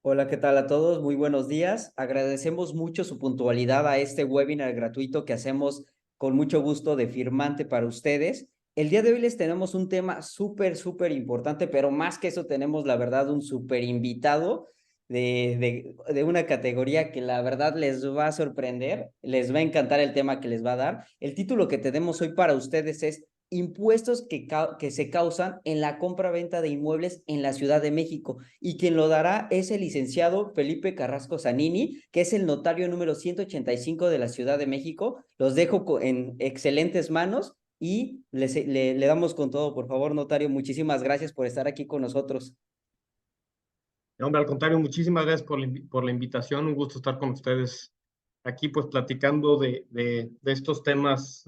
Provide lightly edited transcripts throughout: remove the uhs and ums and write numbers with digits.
Hola, ¿qué tal a todos? Muy buenos días. Agradecemos mucho su puntualidad a este webinar gratuito que hacemos con mucho gusto de Firmante para ustedes. El día de hoy les tenemos un tema súper importante, pero más que eso tenemos, la verdad, un súper invitado de una categoría que la verdad les va a sorprender, les va a encantar el tema que les va a dar. El título que tenemos hoy para ustedes es Impuestos que se causan en la compra-venta de inmuebles en la Ciudad de México, y quien lo dará es el licenciado Felipe Carrasco Zanini, que es el notario número 185 de la Ciudad de México. Los dejo en excelentes manos y le damos con todo. Por favor, notario, muchísimas gracias por estar aquí con nosotros. No, hombre, al contrario, muchísimas gracias por la invitación. Un gusto estar con ustedes aquí, pues platicando de estos temas,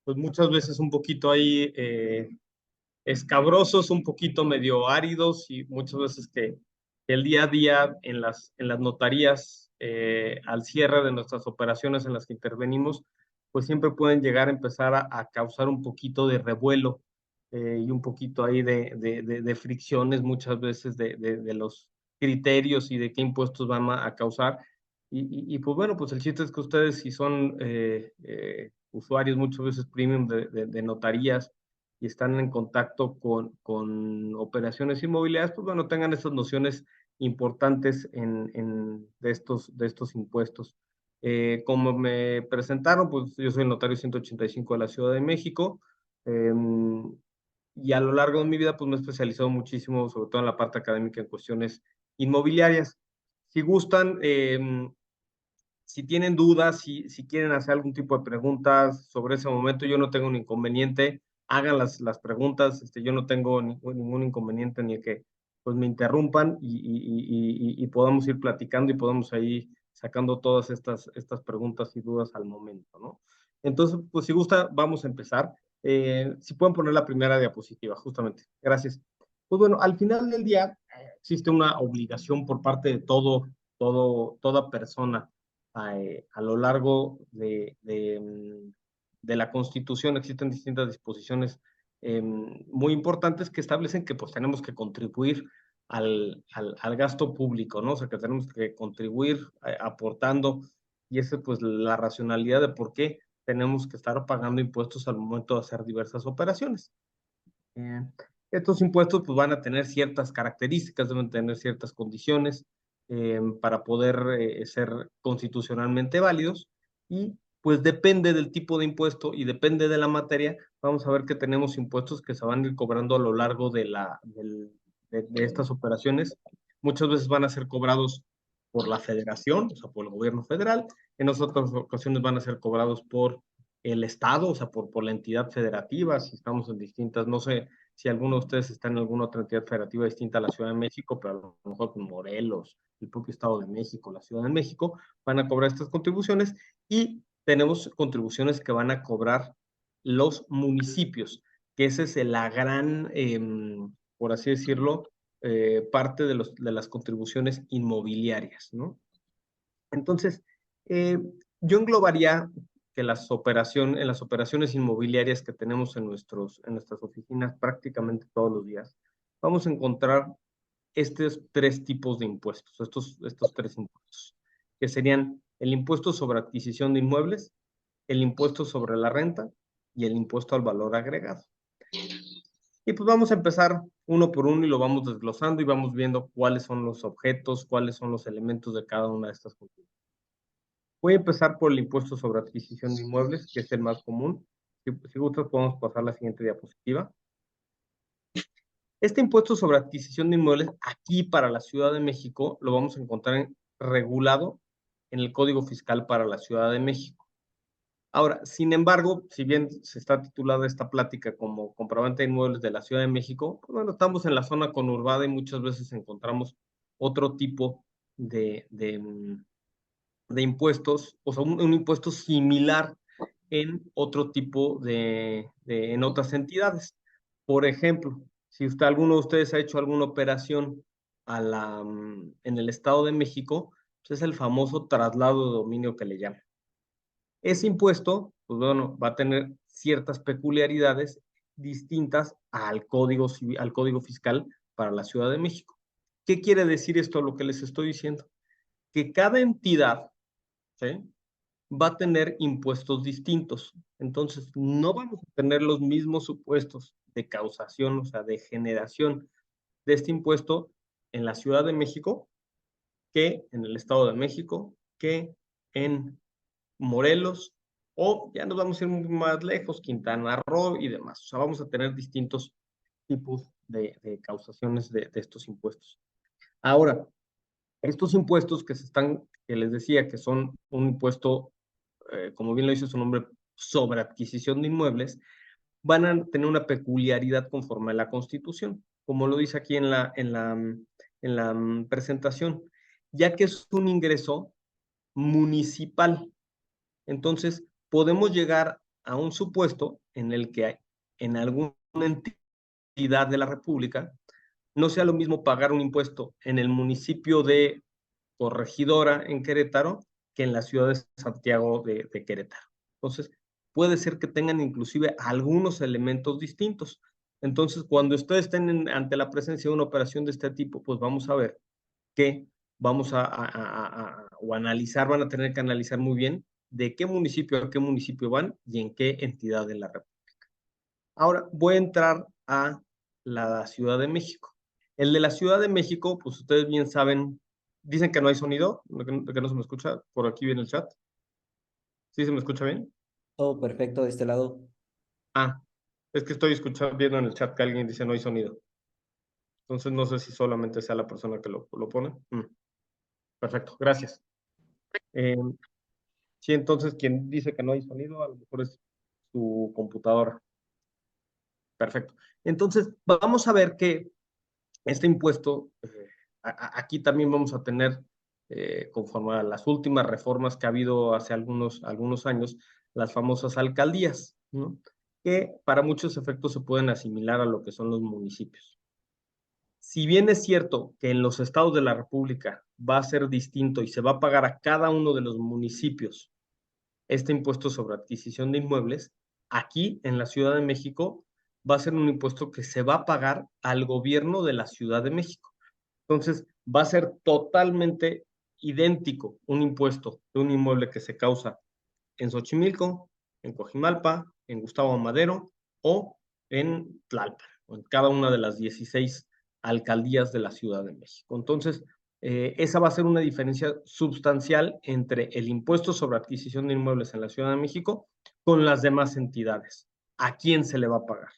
pues muchas veces un poquito ahí escabrosos, un poquito medio áridos y muchas veces que el día a día en las notarías, al cierre de nuestras operaciones en las que intervenimos, pues siempre pueden llegar a empezar a causar un poquito de revuelo y un poquito ahí de fricciones muchas veces de los criterios y de qué impuestos van a causar. Pues bueno, pues el chiste es que ustedes si son usuarios muchas veces premium de notarías y están en contacto con operaciones inmobiliarias, pues bueno, tengan estas nociones importantes de estos impuestos. Como me presentaron, pues yo soy el notario 185 de la Ciudad de México. eh, y a lo largo de mi vida, pues me he especializado muchísimo, sobre todo en la parte académica, en cuestiones inmobiliarias. Si gustan, si tienen dudas, si quieren hacer algún tipo de preguntas sobre ese momento, yo no tengo un inconveniente, hagan las preguntas, yo no tengo ningún inconveniente ni que pues me interrumpan y podamos ir platicando y podamos ahí sacando todas estas preguntas y dudas al momento, ¿no? Entonces, pues si gusta, vamos a empezar. Si pueden poner la primera diapositiva, justamente. Gracias. Pues bueno, al final del día existe una obligación por parte de toda persona a lo largo de la Constitución. Existen distintas disposiciones muy importantes que establecen que pues tenemos que contribuir al gasto público, ¿no? O sea, que tenemos que contribuir aportando, y esa es pues la racionalidad de por qué tenemos que estar pagando impuestos al momento de hacer diversas operaciones. Eh, Estos impuestos pues van a tener ciertas características, deben tener ciertas condiciones para poder ser constitucionalmente válidos, y pues depende del tipo de impuesto y depende de la materia. Vamos a ver que tenemos impuestos que se van a ir cobrando a lo largo de estas operaciones. Muchas veces van a ser cobrados por la federación, o sea, por el gobierno federal. En otras ocasiones van a ser cobrados por el Estado, o sea, por la entidad federativa, si estamos en distintas, no sé si alguno de ustedes está en alguna otra entidad federativa distinta a la Ciudad de México, pero a lo mejor con Morelos, el propio Estado de México, la Ciudad de México, van a cobrar estas contribuciones, y tenemos contribuciones que van a cobrar los municipios, que esa es la gran, por así decirlo, parte de las contribuciones inmobiliarias, ¿no? Entonces, eh, yo englobaría que en las operaciones inmobiliarias que tenemos en nuestras oficinas prácticamente todos los días, vamos a encontrar estos tres tipos de impuestos, estos tres impuestos, que serían el impuesto sobre adquisición de inmuebles, el impuesto sobre la renta y el impuesto al valor agregado. Y pues vamos a empezar uno por uno y lo vamos desglosando y vamos viendo cuáles son los objetos, cuáles son los elementos de cada una de estas contribuciones. Voy a empezar por el impuesto sobre adquisición de inmuebles, que es el más común. Si gustas, podemos pasar a la siguiente diapositiva. Este impuesto sobre adquisición de inmuebles, aquí para la Ciudad de México, lo vamos a encontrar regulado en el Código Fiscal para la Ciudad de México. Ahora, sin embargo, si bien se está titulada esta plática como comprobante de inmuebles de la Ciudad de México, pues bueno, estamos en la zona conurbada y muchas veces encontramos otro tipo de impuestos, o sea, un impuesto similar en otro tipo en otras entidades. Por ejemplo, si alguno de ustedes ha hecho alguna operación en el Estado de México, pues es el famoso traslado de dominio que le llaman. Ese impuesto, pues bueno, va a tener ciertas peculiaridades distintas al Código Fiscal para la Ciudad de México. ¿Qué quiere decir esto, lo que les estoy diciendo? Que cada entidad, ¿sí?, va a tener impuestos distintos. Entonces, no vamos a tener los mismos supuestos de causación, o sea, de generación de este impuesto en la Ciudad de México, que en el Estado de México, que en Morelos, o ya nos vamos a ir más lejos, Quintana Roo y demás. O sea, vamos a tener distintos tipos de causaciones de estos impuestos. Ahora, estos impuestos que les decía que son un impuesto, como bien lo dice su nombre, sobre adquisición de inmuebles, van a tener una peculiaridad conforme a la Constitución, como lo dice aquí en la presentación, ya que es un ingreso municipal. Entonces, podemos llegar a un supuesto en el que en alguna entidad de la República no sea lo mismo pagar un impuesto en el municipio de Corregidora, en Querétaro, que en la ciudad de Santiago de Querétaro. Entonces, puede ser que tengan inclusive algunos elementos distintos. Entonces, cuando ustedes estén ante la presencia de una operación de este tipo, pues vamos a ver que vamos o analizar, van a tener que analizar muy bien de qué municipio a qué municipio van y en qué entidad de la República. Ahora voy a entrar a la Ciudad de México. El de la Ciudad de México, pues ustedes bien saben, dicen que no hay sonido, que no se me escucha, por aquí viene el chat. ¿Sí se me escucha bien? Todo perfecto de este lado. Ah, es que estoy escuchando, viendo en el chat que alguien dice no hay sonido. Entonces no sé si solamente sea la persona que lo pone. Perfecto, gracias. Sí, entonces quien dice que no hay sonido, a lo mejor es su computadora. Perfecto. Entonces, vamos a ver que este impuesto, aquí también vamos a tener, conforme a las últimas reformas que ha habido hace algunos años, las famosas alcaldías, ¿no?, que para muchos efectos se pueden asimilar a lo que son los municipios. Si bien es cierto que en los estados de la República va a ser distinto y se va a pagar a cada uno de los municipios este impuesto sobre adquisición de inmuebles, aquí en la Ciudad de México va a ser un impuesto que se va a pagar al gobierno de la Ciudad de México. Entonces, va a ser totalmente idéntico un impuesto de un inmueble que se causa en Xochimilco, en Coajimalpa, en Gustavo Madero o en Tlalpan, o en cada una de las 16 alcaldías de la Ciudad de México. Entonces, esa va a ser una diferencia sustancial entre el impuesto sobre adquisición de inmuebles en la Ciudad de México con las demás entidades. ¿A quién se le va a pagar?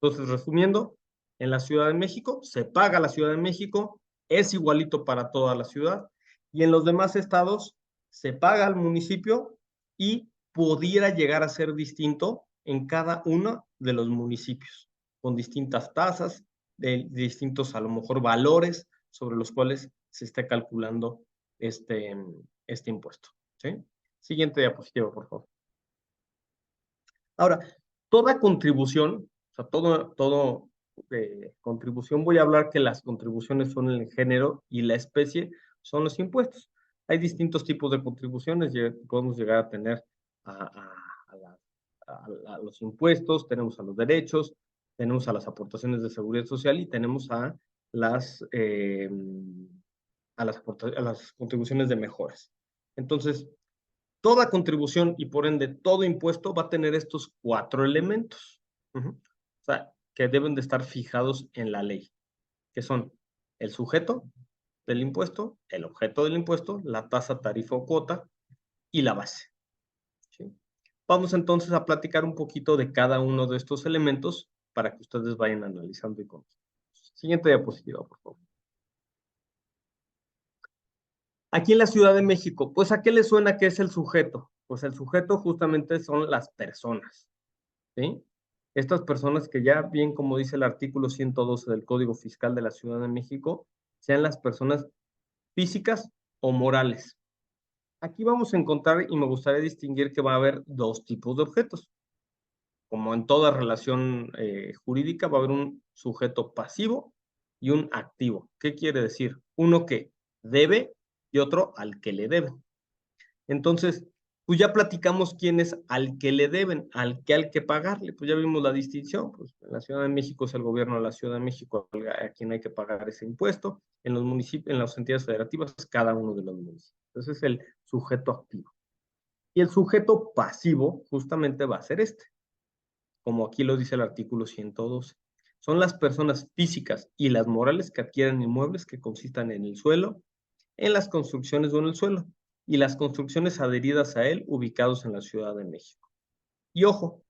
Entonces, resumiendo, en la Ciudad de México se paga a la Ciudad de México, es igualito para toda la ciudad, y en los demás estados se paga al municipio y pudiera llegar a ser distinto en cada uno de los municipios, con distintas tasas, de distintos a lo mejor valores sobre los cuales se está calculando este impuesto. ¿Sí? Siguiente diapositiva, por favor. Ahora, toda contribución, o sea, todo contribución, voy a hablar que las contribuciones son el género y la especie son los impuestos. Hay distintos tipos de contribuciones, podemos llegar a tener a los impuestos, tenemos a los derechos, tenemos a las aportaciones de seguridad social y tenemos a las contribuciones de mejoras. Entonces, toda contribución y por ende todo impuesto va a tener estos 4 elementos. O sea, que deben de estar fijados en la ley, que son el sujeto del impuesto, el objeto del impuesto, la tasa, tarifa o cuota y la base. ¿Sí? Vamos entonces a platicar un poquito de cada uno de estos elementos para que ustedes vayan analizando y conociendo. Siguiente diapositiva, por favor. Aquí en la Ciudad de México, pues ¿a qué le suena que es el sujeto? Pues el sujeto justamente son las personas, ¿sí? Estas personas que ya bien como dice el artículo 112 del Código Fiscal de la Ciudad de México, sean las personas físicas o morales. Aquí vamos a encontrar y me gustaría distinguir que va a haber 2 tipos de objetos. Como en toda relación jurídica va a haber un sujeto pasivo y un activo. ¿Qué quiere decir? Uno que debe y otro al que le debe. Entonces, pues ya platicamos quién es al que le deben, al que hay que pagarle. Pues ya vimos la distinción. Pues en la Ciudad de México es el gobierno de la Ciudad de México a quien hay que pagar ese impuesto. En los municipios, en las entidades federativas, cada uno de los municipios. Entonces es el sujeto activo. Y el sujeto pasivo justamente va a ser este, como aquí lo dice el artículo 112. Son las personas físicas y las morales que adquieren inmuebles que consistan en el suelo, en las construcciones o en el suelo, y las construcciones adheridas a él ubicados en la Ciudad de México. Y ojo,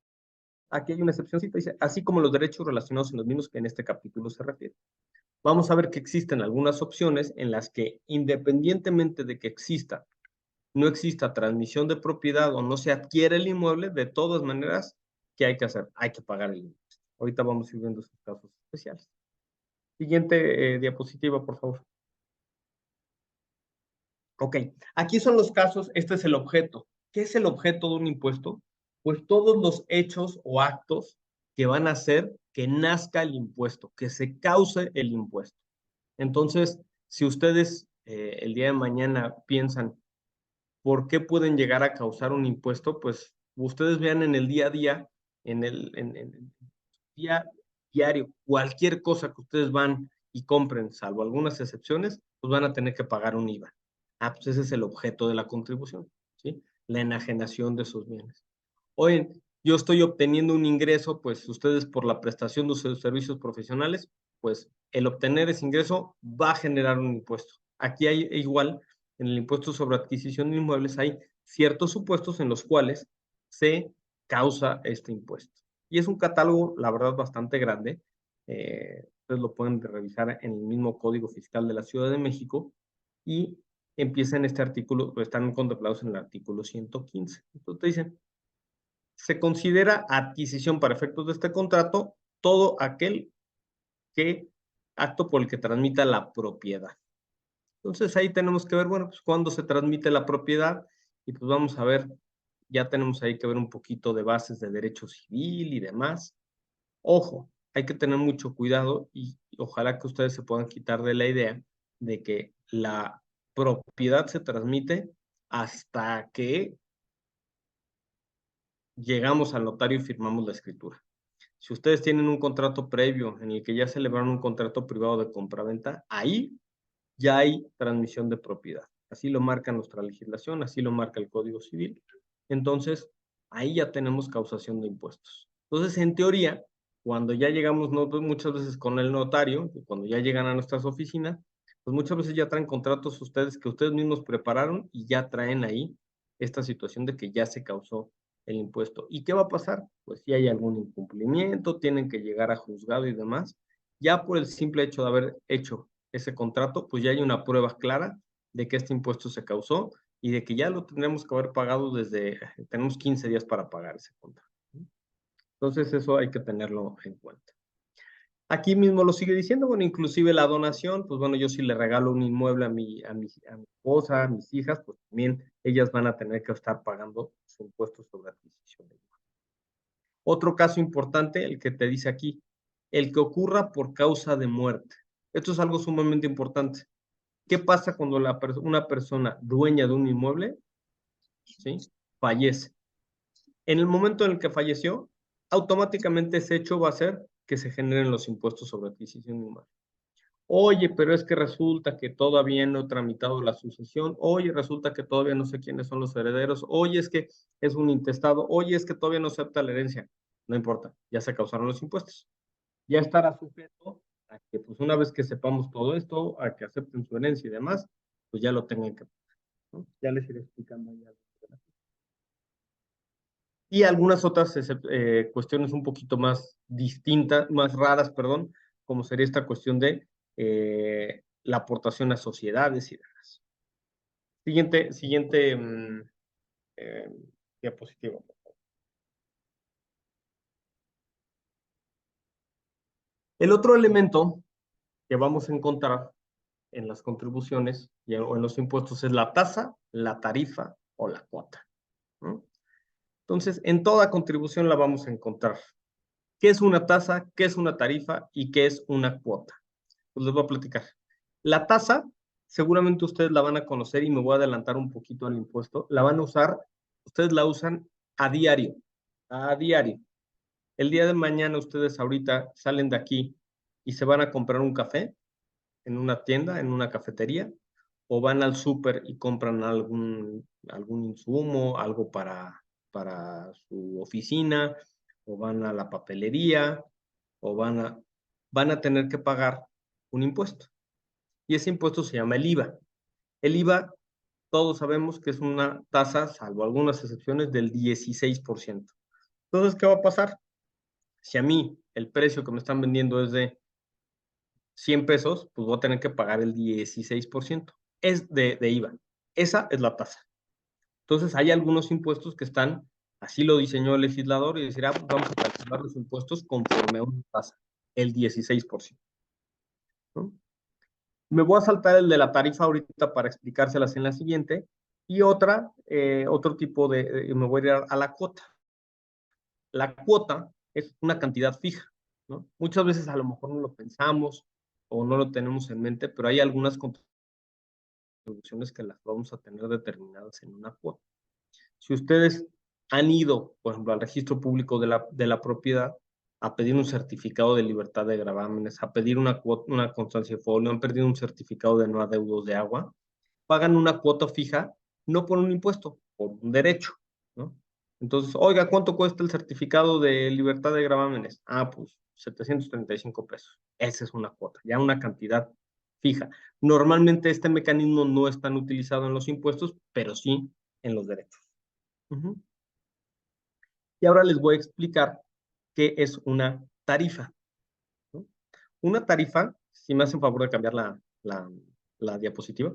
aquí hay una excepcióncita, dice, así como los derechos relacionados en los mismos que en este capítulo se refiere. Vamos a ver que existen algunas opciones en las que, independientemente de que exista, no exista transmisión de propiedad o no se adquiere el inmueble, de todas maneras, ¿qué hay que hacer? Hay que pagar el impuesto. Ahorita vamos a ir viendo esos casos especiales. Siguiente diapositiva, por favor. Ok, aquí son los casos, este es el objeto. ¿Qué es el objeto de un impuesto? Pues todos los hechos o actos que van a hacer que nazca el impuesto, que se cause el impuesto. Entonces, si ustedes el día de mañana piensan, ¿por qué pueden llegar a causar un impuesto? Pues ustedes vean en el día a día, en el día diario, cualquier cosa que ustedes van y compren, salvo algunas excepciones, pues van a tener que pagar un IVA. Ah, pues ese es el objeto de la contribución, ¿sí? La enajenación de esos bienes. Oye, yo estoy obteniendo un ingreso, pues ustedes por la prestación de sus servicios profesionales, pues el obtener ese ingreso va a generar un impuesto. Aquí hay igual, en el impuesto sobre adquisición de inmuebles hay ciertos supuestos en los cuales se causa este impuesto. Y es un catálogo, la verdad, bastante grande. Ustedes lo pueden revisar en el mismo Código Fiscal de la Ciudad de México y empieza en este artículo, están contemplados en el artículo 115. Entonces te dicen, se considera adquisición para efectos de este contrato todo aquel acto por el que transmita la propiedad. Entonces ahí tenemos que ver, bueno, pues cuándo se transmite la propiedad y pues vamos a ver, ya tenemos ahí que ver un poquito de bases de derecho civil y demás. Ojo, hay que tener mucho cuidado y ojalá que ustedes se puedan quitar de la idea de que la propiedad se transmite hasta que llegamos al notario y firmamos la escritura. Si ustedes tienen un contrato previo en el que ya celebraron un contrato privado de compraventa, ahí ya hay transmisión de propiedad. Así lo marca nuestra legislación, así lo marca el Código Civil. Entonces, ahí ya tenemos causación de impuestos. Entonces, en teoría, cuando ya llegamos muchas veces con el notario, cuando ya llegan a nuestras oficinas, pues muchas veces ya traen contratos ustedes que ustedes mismos prepararon y ya traen ahí esta situación de que ya se causó el impuesto. ¿Y qué va a pasar? Pues si hay algún incumplimiento, tienen que llegar a juzgado y demás, ya por el simple hecho de haber hecho ese contrato, pues ya hay una prueba clara de que este impuesto se causó y de que ya lo tendremos que haber pagado tenemos 15 días para pagar ese contrato. Entonces eso hay que tenerlo en cuenta. Aquí mismo lo sigue diciendo, bueno, inclusive la donación, pues bueno, yo si le regalo un inmueble a mi esposa, a mis hijas, pues también ellas van a tener que estar pagando su impuesto sobre adquisición de inmueble. Otro caso importante, el que te dice aquí, el que ocurra por causa de muerte. Esto es algo sumamente importante. ¿Qué pasa cuando una persona dueña de un inmueble, ¿sí?, fallece? En el momento en el que falleció, automáticamente ese hecho va a hacer que se generen los impuestos sobre adquisición de inmueble. Oye, pero es que resulta que todavía no he tramitado la sucesión. Oye, resulta que todavía no sé quiénes son los herederos. Oye, es que es un intestado. Oye, es que todavía no acepta la herencia. No importa, ya se causaron los impuestos. Ya estará sujeto a que, pues una vez que sepamos todo esto, a que acepten su herencia y demás, pues ya lo tengan que pagar, ¿no? Ya les iré explicando ya. Y algunas otras cuestiones un poquito más distintas, más raras, perdón, como sería esta cuestión de la aportación a sociedades y demás. Siguiente eh, diapositiva. El otro elemento que vamos a encontrar en las contribuciones o en los impuestos es la tasa, la tarifa o la cuota, ¿no? Entonces, en toda contribución la vamos a encontrar. ¿Qué es una tasa? ¿Qué es una tarifa? ¿Y qué es una cuota? Pues les voy a platicar. La tasa, seguramente ustedes la van a conocer y me voy a adelantar un poquito al impuesto. La van a usar ustedes la usan a diario, a diario. El día de mañana ustedes ahorita salen de aquí y se van a comprar un café en una tienda, en una cafetería, o van al súper y compran algún insumo, algo para su oficina, o van a la papelería, o van a tener que pagar un impuesto. Y ese impuesto se llama el IVA. El IVA, todos sabemos que es una tasa, salvo algunas excepciones, del 16%. Entonces, ¿qué va a pasar? Si a mí el precio que me están vendiendo es de 100 pesos, pues voy a tener que pagar el 16%. Es de IVA. Esa es la tasa. Entonces, hay algunos impuestos que están, así lo diseñó el legislador, y decir, pues vamos a calcular los impuestos conforme a una tasa, el 16%. ¿No? Me voy a saltar el de la tarifa ahorita para explicárselas en la siguiente. Y otro tipo me voy a ir a la cuota. La cuota es una cantidad fija, ¿no? Muchas veces a lo mejor no lo pensamos o no lo tenemos en mente, pero hay algunas contribuciones que las vamos a tener determinadas en una cuota. Si ustedes han ido, por ejemplo, al registro público de la propiedad a pedir un certificado de libertad de gravámenes, a pedir una constancia de folio, han perdido un certificado de no adeudos de agua, pagan una cuota fija, no por un impuesto, por un derecho, ¿no? Entonces, oiga, ¿cuánto cuesta el certificado de libertad de gravámenes? Ah, pues 735 pesos. Esa es una cuota, ya una cantidad fija. Normalmente este mecanismo no es tan utilizado en los impuestos, pero sí en los derechos. Y ahora les voy a explicar qué es una tarifa, ¿no? Una tarifa, si me hacen favor de cambiar la diapositiva,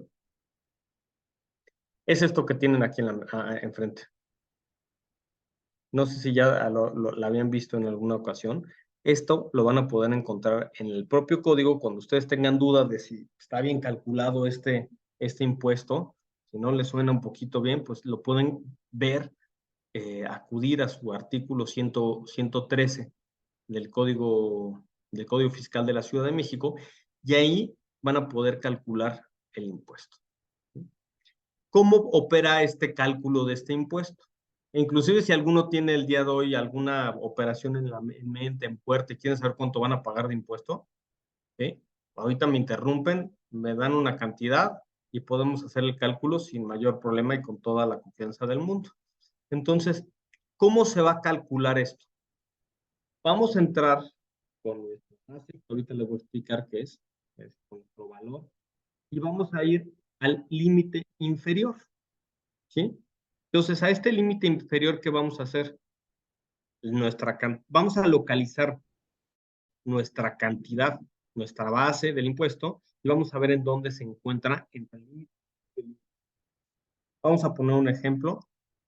es esto que tienen aquí enfrente. No sé si ya la habían visto en alguna ocasión. Esto lo van a poder encontrar en el propio código cuando ustedes tengan dudas de si está bien calculado este impuesto. Si no les suena un poquito bien, pues lo pueden ver, acudir a su artículo 113 del Código Fiscal de la Ciudad de México, y ahí van a poder calcular el impuesto. ¿Cómo opera este cálculo de este impuesto? Inclusive si alguno tiene el día de hoy alguna operación en mente, en puerta, y quieren saber cuánto van a pagar de impuesto, ¿sí? Ahorita me interrumpen, me dan una cantidad y podemos hacer el cálculo sin mayor problema y con toda la confianza del mundo. Entonces, ¿cómo se va a calcular esto? Vamos a entrar con nuestro base, ahorita les voy a explicar qué es con nuestro valor, y vamos a ir al límite inferior, ¿sí? Entonces, a este límite inferior, ¿qué vamos a hacer? Vamos a localizar nuestra cantidad, nuestra base del impuesto, y vamos a ver en dónde se encuentra en el límite. Vamos a poner un ejemplo,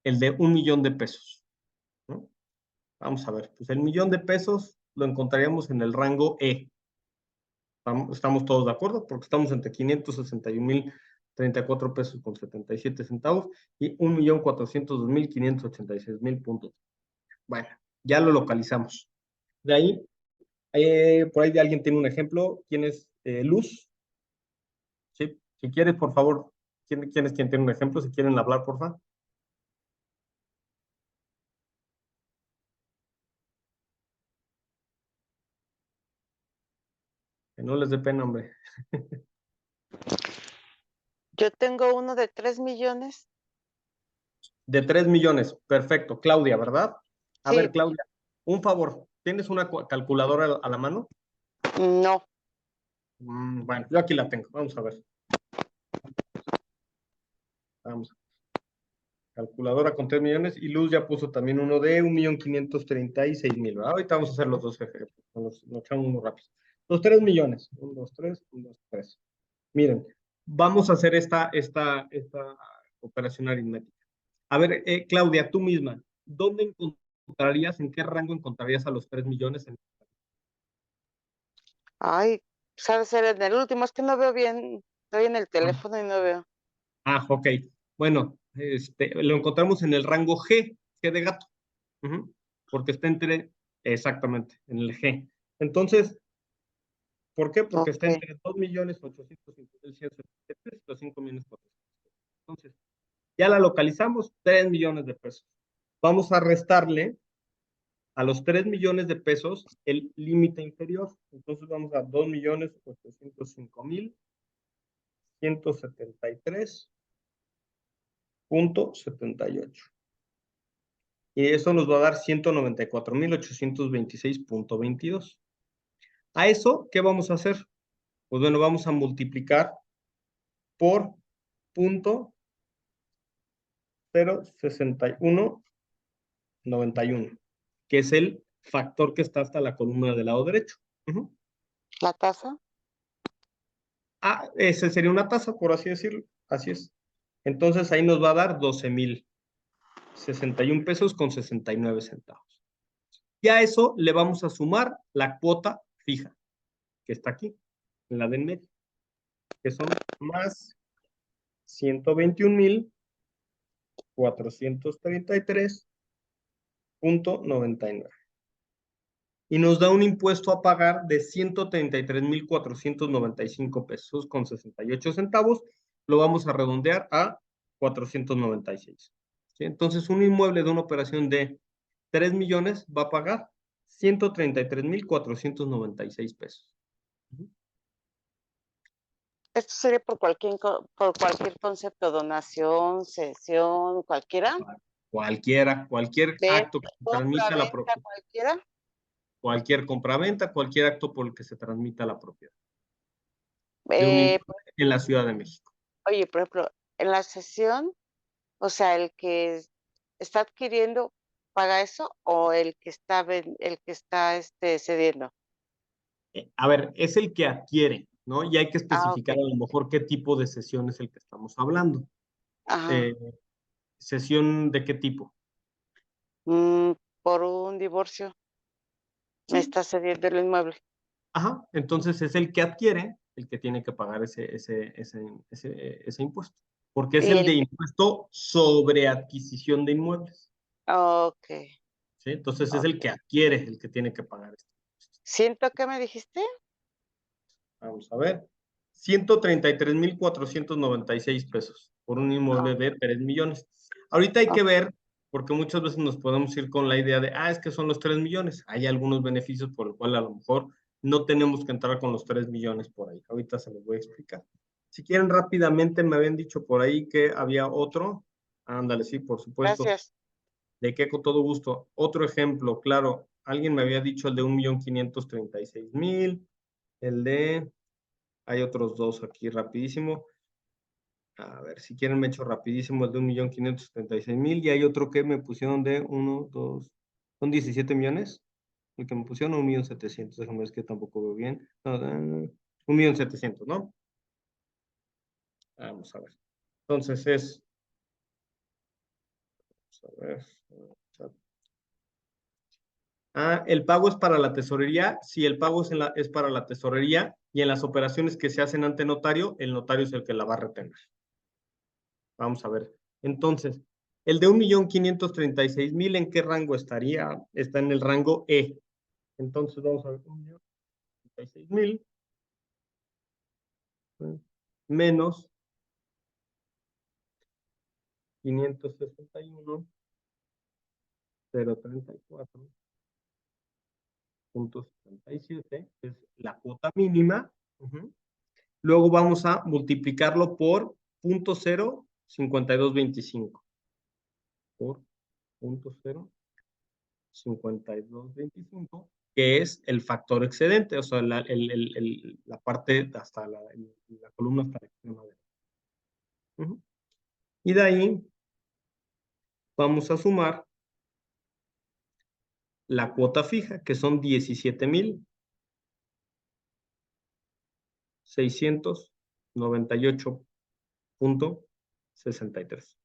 el de 1,000,000 de pesos, ¿no? Vamos a ver, pues el 1,000,000 de pesos lo encontraríamos en el rango E. ¿Estamos todos de acuerdo? Porque estamos entre 561,034 pesos con 77 centavos y 1,402,586 puntos. Bueno, ya lo localizamos. De ahí, por ahí alguien tiene un ejemplo. ¿Quién es Luz? ¿Sí? Si quieres, por favor, ¿quién es quien tiene un ejemplo? Si quieren hablar, por favor. Que no les dé pena, hombre. Yo tengo uno de 3 millones. De 3 millones. Perfecto. Claudia, ¿verdad? A ver, Sí, Claudia, un favor. ¿Tienes una calculadora a la mano? no. Bueno, yo aquí la tengo. Vamos a ver. Vamos. Calculadora con 3 millones. Y Luz ya puso también uno de 1,536,000, ¿verdad? Ahorita vamos a hacer los dos ejemplos. Nos echamos uno rápido. Los 3 millones. 1, 2, 3, 1, 2, 3. Miren, vamos a hacer esta operación aritmética. A ver, Claudia, tú misma, ¿dónde encontrarías, en qué rango encontrarías a los 3 millones? Ay, sabe ser en el último, es que no veo bien. Estoy en el teléfono y no veo. Ok. Bueno, lo encontramos en el rango G de gato. Porque está exactamente, en el G. Entonces, ¿por qué? Porque está Ok. entre 2,805,173 y 5,400. Entonces, Ya la localizamos, 3 millones de pesos. Vamos a restarle a los 3 millones de pesos el límite inferior. Entonces vamos a 2.805.173.78. Y eso nos va a dar 194.826.22. A eso, ¿qué vamos a hacer? Pues bueno, vamos a multiplicar por 0.06191, que es el factor que está hasta la columna del lado derecho. ¿La tasa? Ese sería una tasa, por así decirlo. Así es. Entonces ahí nos va a dar 12.061 pesos con 69 centavos. Y a eso le vamos a sumar la cuota fija, que está aquí, en la de en medio, que son más 121.433.99. Y nos da un impuesto a pagar de 133.495 pesos con 68 centavos. Lo vamos a redondear a 496. ¿Sí? Entonces, un inmueble de una operación de 3 millones va a pagar 133.496 pesos. Esto sería por cualquier concepto, donación, cesión, cualquiera. Cualquier Venta, acto que se compra, transmita a la venta, propiedad. cualquiera. Cualquier compraventa, cualquier acto por el que se transmita la propiedad. De un Eh, inmueble en la Ciudad de México. Oye, por ejemplo, en la cesión, o sea, el que está adquiriendo paga eso o el que está cediendo. A ver, es el que adquiere, ¿no? Y hay que Ah, especificar ok. a lo mejor qué tipo de cesión es el que estamos hablando. Ajá. Eh, ¿Cesión de qué tipo? Mm, por un divorcio me Sí. está cediendo el inmueble. Ajá. Entonces es el que adquiere, el que tiene que pagar ese impuesto. Porque es Y el el de que, impuesto sobre adquisición de inmuebles. ok, ¿Sí? Entonces es el ok. que adquiere, el que tiene que pagar esto. ¿Siento que me dijiste? Vamos a ver. 133.496 pesos por un Ah, inmueble de 3 millones. Ahorita hay ah, que ver, porque muchas veces nos podemos ir con la idea de, es que son los 3 millones. Hay algunos beneficios por el cual a lo mejor no tenemos que entrar con los 3 millones por ahí. Ahorita se los voy a explicar. Si quieren rápidamente, me habían dicho por ahí que había otro. Ándale, sí, por supuesto. gracias. De qué con todo gusto. Otro ejemplo, claro, alguien me había dicho el de 1.536.000, el de... Hay otros dos aquí rapidísimo. A ver, si quieren me echo rapidísimo el de 1.576.000 y hay otro que me pusieron de 1, 2, son 17 millones. El que me pusieron 1.700.000, déjame ver, es que tampoco veo bien. No, 1.700.000, ¿no? Vamos a ver. Entonces es, vamos a ver. El pago es para la tesorería. Si el pago es para la tesorería y en las operaciones que se hacen ante notario, el notario es el que la va a retener. Vamos a ver. Entonces, el de 1.536.000, ¿en qué rango estaría? Está en el rango E. Entonces, vamos a ver. 1.036.000 menos 561.034.77 es la cuota mínima. Luego vamos a multiplicarlo por 0.05225. Por 0.05225, que es el factor excedente, o sea, la parte hasta la columna hasta la extrema derecha. Y de ahí vamos a sumar la cuota fija, que son 17.698.63.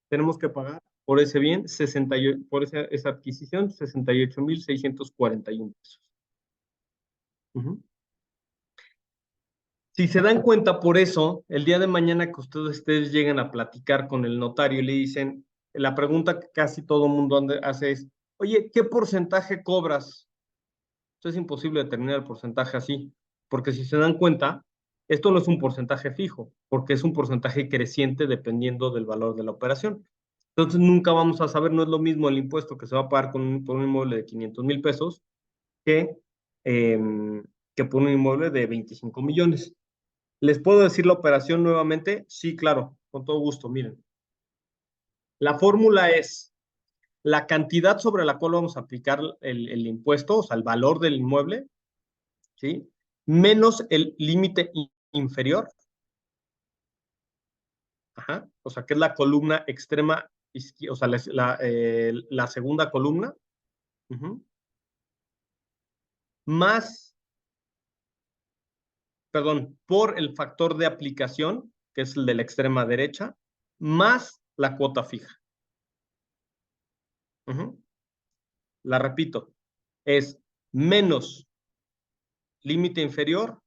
Tenemos que pagar por ese bien, por esa adquisición, 68.641 pesos. Si se dan cuenta, por eso, el día de mañana que ustedes lleguen a platicar con el notario y le dicen, la pregunta que casi todo el mundo hace es, oye, ¿qué porcentaje cobras? Entonces es imposible determinar el porcentaje así, porque si se dan cuenta, Esto no es un porcentaje fijo, porque es un porcentaje creciente dependiendo del valor de la operación. Entonces nunca vamos a saber, no es lo mismo el impuesto que se va a pagar por un inmueble de 500,000 pesos que, que por un inmueble de 25 millones. ¿Les puedo decir la operación nuevamente? Sí, claro, con todo gusto. Miren, la fórmula es la cantidad sobre la cual vamos a aplicar el impuesto, o sea, el valor del inmueble, ¿sí? Menos el límite inferior, ajá, o sea, que es la columna extrema, o sea, la segunda columna, más, perdón, por el factor de aplicación, que es el de la extrema derecha, más la cuota fija. La repito, es menos límite inferior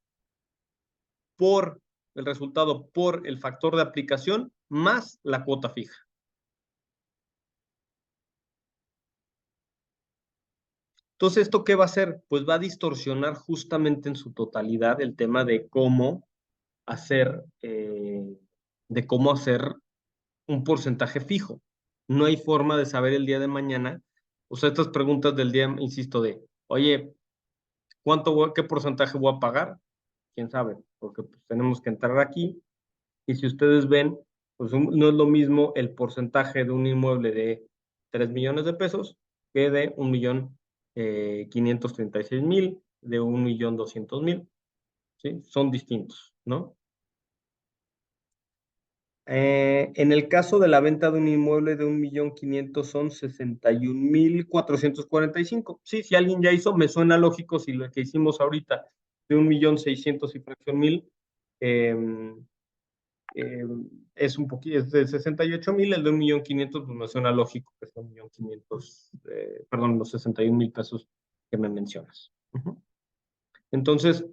por el resultado por el factor de aplicación más la cuota fija. Entonces, ¿esto qué va a hacer? Pues va a distorsionar justamente en su totalidad el tema de cómo hacer, un porcentaje fijo. No hay forma de saber el día de mañana. O sea, estas preguntas del día, insisto, de, oye, ¿qué porcentaje voy a pagar? ¿Quién sabe? Porque pues, tenemos que entrar aquí. Y si ustedes ven, pues no es lo mismo el porcentaje de un inmueble de 3 millones de pesos que de 1,536,000, de 1,200,000, ¿sí? Son distintos, ¿no? En el caso de la venta de un inmueble de 1,500,000 son 61,445. Sí, si alguien ya hizo, me suena lógico si lo que hicimos ahorita de 1,600,000 y fracción mil, es un poquito, es de 68,000, el de 1,500,000, pues me suena lógico que son 1,500,000, perdón, los 61,000 pesos que me mencionas. Entonces,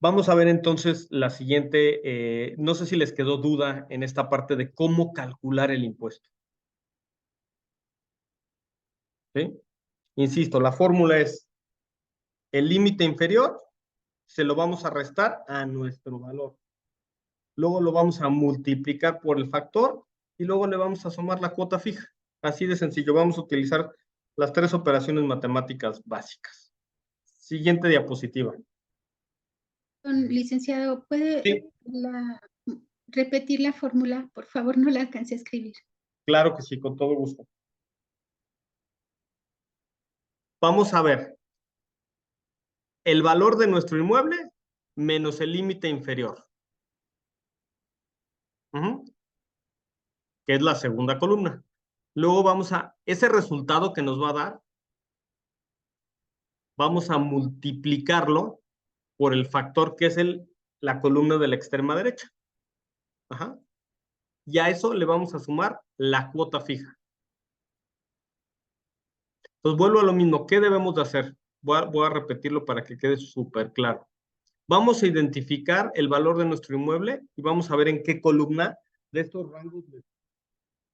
vamos a ver entonces la siguiente, no sé si les quedó duda en esta parte de cómo calcular el impuesto. ¿Sí? Insisto, la fórmula es el límite inferior, se lo vamos a restar a nuestro valor. Luego lo vamos a multiplicar por el factor y luego le vamos a sumar la cuota fija. Así de sencillo, vamos a utilizar las 3 operaciones matemáticas básicas. Siguiente diapositiva. Licenciado, ¿puede Sí, repetir la fórmula? Por favor, no la alcancé a escribir. claro que sí, con todo gusto. Vamos a ver el valor de nuestro inmueble menos el límite inferior, que es la segunda columna. Luego vamos a, ese resultado que nos va a dar, vamos a multiplicarlo por el factor que es la columna de la extrema derecha. Ajá. Y a eso le vamos a sumar la cuota fija. Entonces vuelvo a lo mismo. ¿Qué debemos de hacer? Voy a repetirlo para que quede súper claro. Vamos a identificar el valor de nuestro inmueble y vamos a ver en qué columna de estos rangos,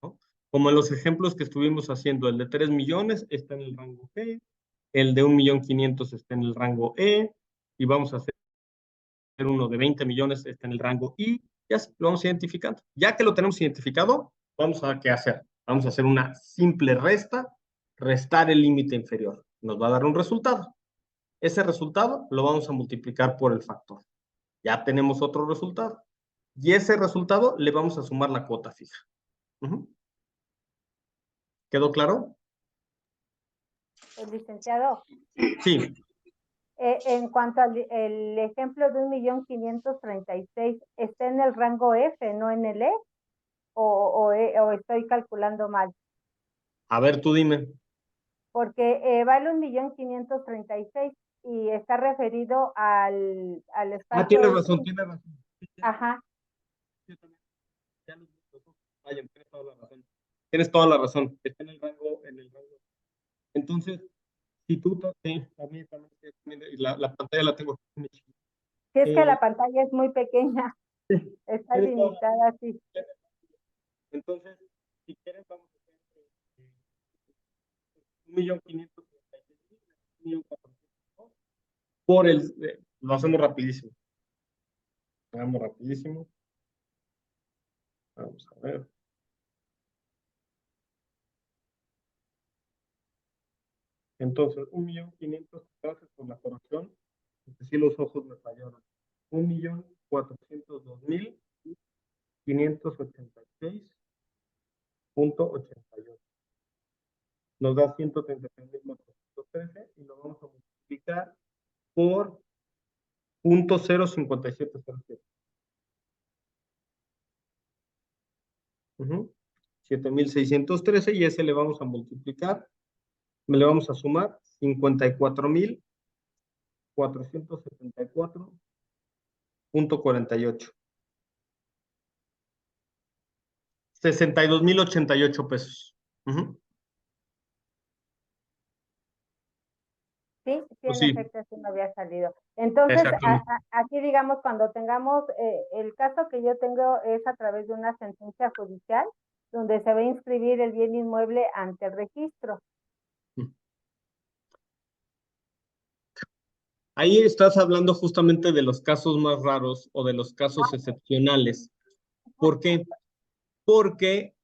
¿no? Como en los ejemplos que estuvimos haciendo, el de 3 millones está en el rango G, el de 1,500,000 está en el rango E, y vamos a hacer uno de 20 millones está en el rango I, ya lo vamos identificando. Ya que lo tenemos identificado, vamos a ver qué hacer. Vamos a hacer una simple resta, restar el límite inferior. Nos va a dar un resultado. Ese resultado lo vamos a multiplicar por el factor. Ya tenemos otro resultado. Y ese resultado le vamos a sumar la cuota fija. ¿Quedó claro? Licenciado, Sí. en cuanto al el ejemplo de 1,536,000, ¿está en el rango F, no en el E? ¿O estoy calculando mal? A ver, tú dime. Porque vale 1,536,000 y está referido al espacio. Tienes razón, tienes razón. Ajá. Tienes toda la razón. Tienes toda la razón. Está en el rango. Entonces, si tú, sí, a mí también, la pantalla la tengo. Si es que la pantalla es muy pequeña, está limitada así. Entonces, si quieres, vamos a hacer 1,536,000 por Lo hacemos rapidísimo. Hagamos rapidísimo. Vamos a ver. Entonces, 1.500.000, gracias por la corrección, porque sí los ojos me fallaron. 1.402.586.88. Nos da 133.413 y lo vamos a multiplicar por 0.05707. 7.613 y ese le vamos a multiplicar, le vamos a sumar 54.474.48. 62.088 pesos. Sí, Pues en sí. efecto, sí me había salido. Entonces, aquí digamos, cuando tengamos, el caso que yo tengo es a través de una sentencia judicial, donde se va a inscribir el bien inmueble ante el registro. Ahí estás hablando justamente de los casos más raros o de los casos excepcionales. ¿Por qué? Porque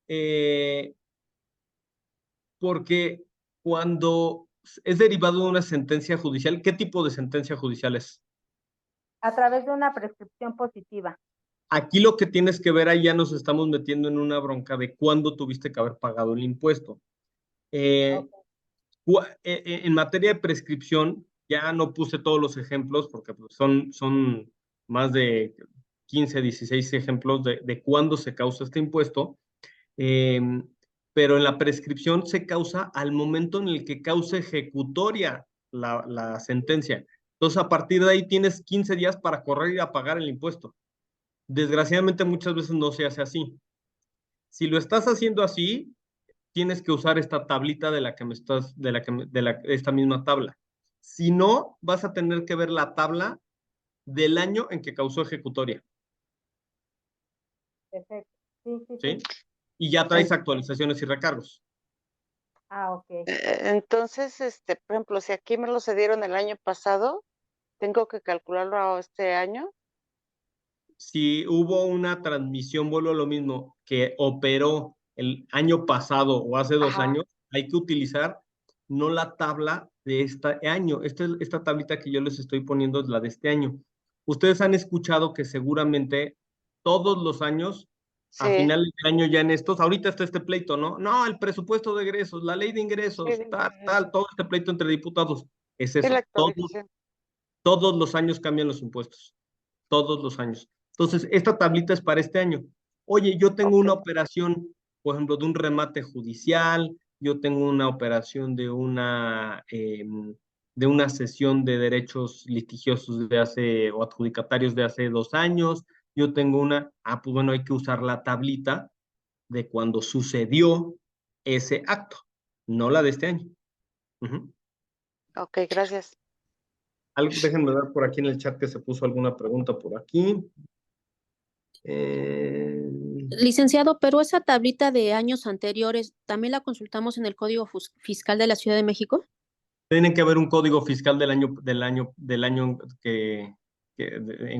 cuando es derivado de una sentencia judicial, ¿qué tipo de sentencia judicial es? A través de una prescripción positiva. Aquí lo que tienes que ver, ahí ya nos estamos metiendo en una bronca de cuándo tuviste que haber pagado el impuesto. En materia de prescripción, ya no puse todos los ejemplos porque pues, son más de 15, 16 ejemplos de cuándo se causa este impuesto. Pero en la prescripción se causa al momento en el que cause ejecutoria la sentencia. Entonces, a partir de ahí tienes 15 días para correr y a pagar el impuesto. Desgraciadamente, muchas veces no se hace así. Si lo estás haciendo así, tienes que usar esta tablita de la que me estás, esta misma tabla. Si no, vas a tener que ver la tabla del año en que causó ejecutoria. Perfecto. Sí. ¿Sí? Y ya traes actualizaciones y recargos. Ok. Entonces, por ejemplo, si aquí me lo cedieron el año pasado, ¿tengo que calcularlo a este año? Si hubo una transmisión, vuelvo a lo mismo, que operó el año pasado o hace 2 años, hay que utilizar no la tabla de este año. Esta tablita que yo les estoy poniendo es la de este año. Ustedes han escuchado que seguramente todos los años, a Sí. finales de año ya en estos, ahorita está este pleito, ¿no? No, el presupuesto de egresos, la ley de ingresos, Sí, todo este pleito entre diputados. Es sí, la eso, actualización. todos los años cambian los impuestos, todos los años. Entonces, esta tablita es para este año. Oye, yo tengo una operación, por ejemplo, de un remate judicial, yo tengo una operación de una sesión de derechos litigiosos o adjudicatarios de hace 2 años, yo tengo pues bueno, hay que usar la tablita de cuando sucedió ese acto, no la de este año. Ok, gracias. Déjenme ver por aquí en el chat que se puso alguna pregunta por aquí. Licenciado, pero esa tablita de años anteriores, ¿también la consultamos en el Código Fiscal de la Ciudad de México? Tiene que haber un código fiscal del año en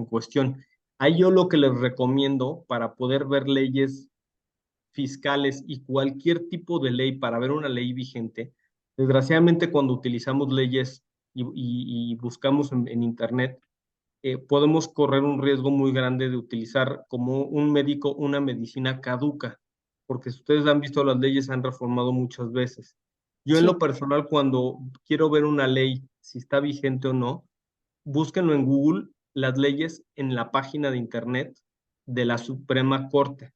cuestión. Ahí yo lo que les recomiendo para poder ver leyes fiscales y cualquier tipo de ley, para ver una ley vigente, desgraciadamente cuando utilizamos leyes y buscamos en Internet, podemos correr un riesgo muy grande de utilizar como un médico una medicina caduca, porque si ustedes han visto, las leyes se han reformado muchas veces. Yo en lo personal, cuando quiero ver una ley, si está vigente o no, búsquenlo en Google, las leyes en la página de Internet de la Suprema Corte.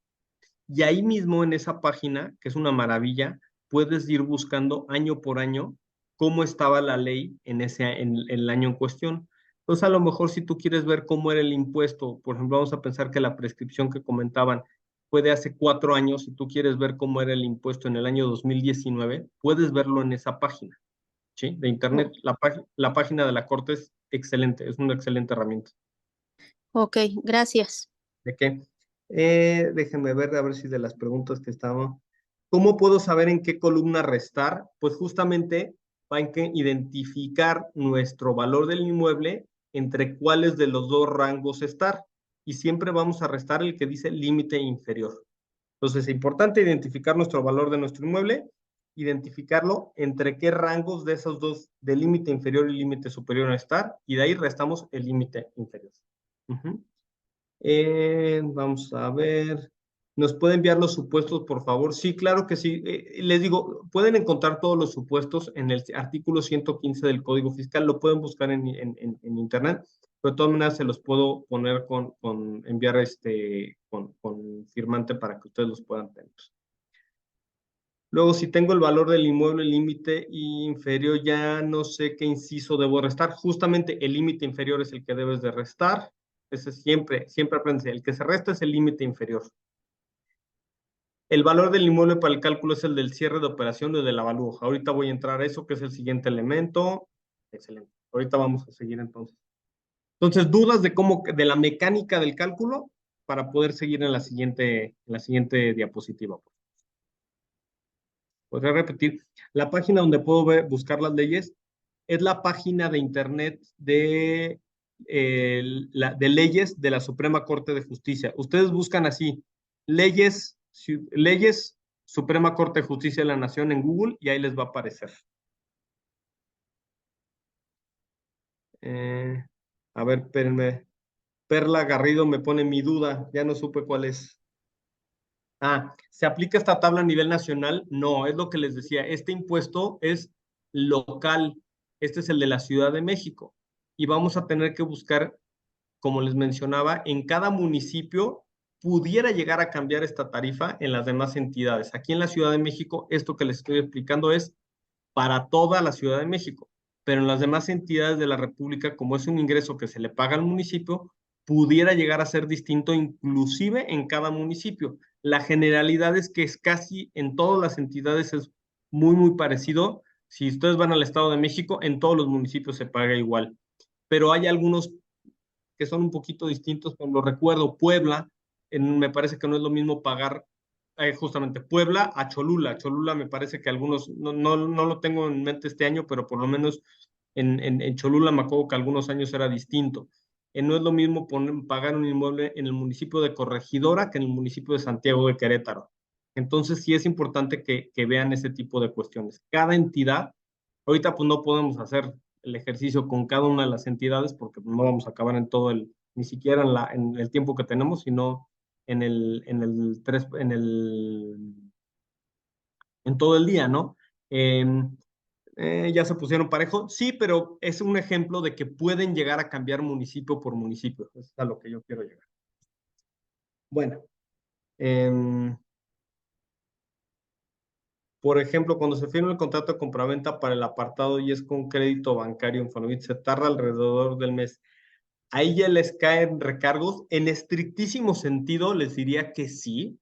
Y ahí mismo en esa página, que es una maravilla, puedes ir buscando año por año cómo estaba la ley en el año en cuestión. Entonces, a lo mejor si tú quieres ver cómo era el impuesto, por ejemplo, vamos a pensar que la prescripción que comentaban fue de hace 4 años, si tú quieres ver cómo era el impuesto en el año 2019, puedes verlo en esa página, ¿sí? De Internet. La página de la Corte es excelente, es una excelente herramienta. Ok, gracias. ¿De qué? Déjenme ver, a ver si de las preguntas que estaban. ¿Cómo puedo saber en qué columna restar? Pues justamente hay que identificar nuestro valor del inmueble entre cuáles de los dos rangos estar. Y siempre vamos a restar el que dice límite inferior. Entonces es importante identificar nuestro valor de nuestro inmueble, identificarlo entre qué rangos de esos dos, de límite inferior y límite superior a estar, y de ahí restamos el límite inferior. Vamos a ver. ¿Nos puede enviar los supuestos, por favor? Sí, claro que sí. Les digo, pueden encontrar todos los supuestos en el artículo 115 del Código Fiscal. Lo pueden buscar en internet, pero de todas maneras se los puedo poner enviar con firmante para que ustedes los puedan tener. Luego, si tengo el valor del inmueble límite inferior, ya no sé qué inciso debo restar. Justamente el límite inferior es el que debes de restar. Ese siempre aprendes. El que se resta es el límite inferior. El valor del inmueble para el cálculo es el del cierre de operación o del avalúo. Ahorita voy a entrar a eso, que es el siguiente elemento. Excelente. Ahorita vamos a seguir entonces. Entonces, dudas de la mecánica del cálculo para poder seguir en la siguiente diapositiva. Podría repetir. La página donde puedo buscar las leyes es la página de internet de leyes de la Suprema Corte de Justicia. Ustedes buscan así, leyes Suprema Corte de Justicia de la Nación en Google y ahí les va a aparecer. A ver, espérenme. Perla Garrido me pone mi duda, ya no supe cuál es. ¿Se aplica esta tabla a nivel nacional? No, es lo que les decía. Este impuesto es local. Este es el de la Ciudad de México. Y vamos a tener que buscar, como les mencionaba, en cada municipio pudiera llegar a cambiar esta tarifa en las demás entidades. Aquí en la Ciudad de México, esto que les estoy explicando es para toda la Ciudad de México. Pero en las demás entidades de la República, como es un ingreso que se le paga al municipio, pudiera llegar a ser distinto inclusive en cada municipio. La generalidad es que es casi en todas las entidades es muy parecido. Si ustedes van al Estado de México, en todos los municipios se paga igual. Pero hay algunos que son un poquito distintos, como lo recuerdo, Puebla, me parece que no es lo mismo pagar justamente Puebla a Cholula. Cholula me parece que algunos, no lo tengo en mente este año, pero por lo menos en Cholula me acuerdo que algunos años era distinto. No es lo mismo pagar un inmueble en el municipio de Corregidora que en el municipio de Santiago de Querétaro. Entonces sí es importante que vean ese tipo de cuestiones. Cada entidad, ahorita pues no podemos hacer el ejercicio con cada una de las entidades porque no vamos a acabar en todo ni siquiera en el tiempo que tenemos, sino en todo el día, ¿no? Ya se pusieron parejo, sí, pero es un ejemplo de que pueden llegar a cambiar municipio por municipio. Eso es a lo que yo quiero llegar. Bueno, por ejemplo, cuando se firma el contrato de compraventa para el apartado y es con crédito bancario Infonavit, se tarda alrededor del mes. Ahí ya les caen recargos. En estrictísimo sentido, les diría que sí.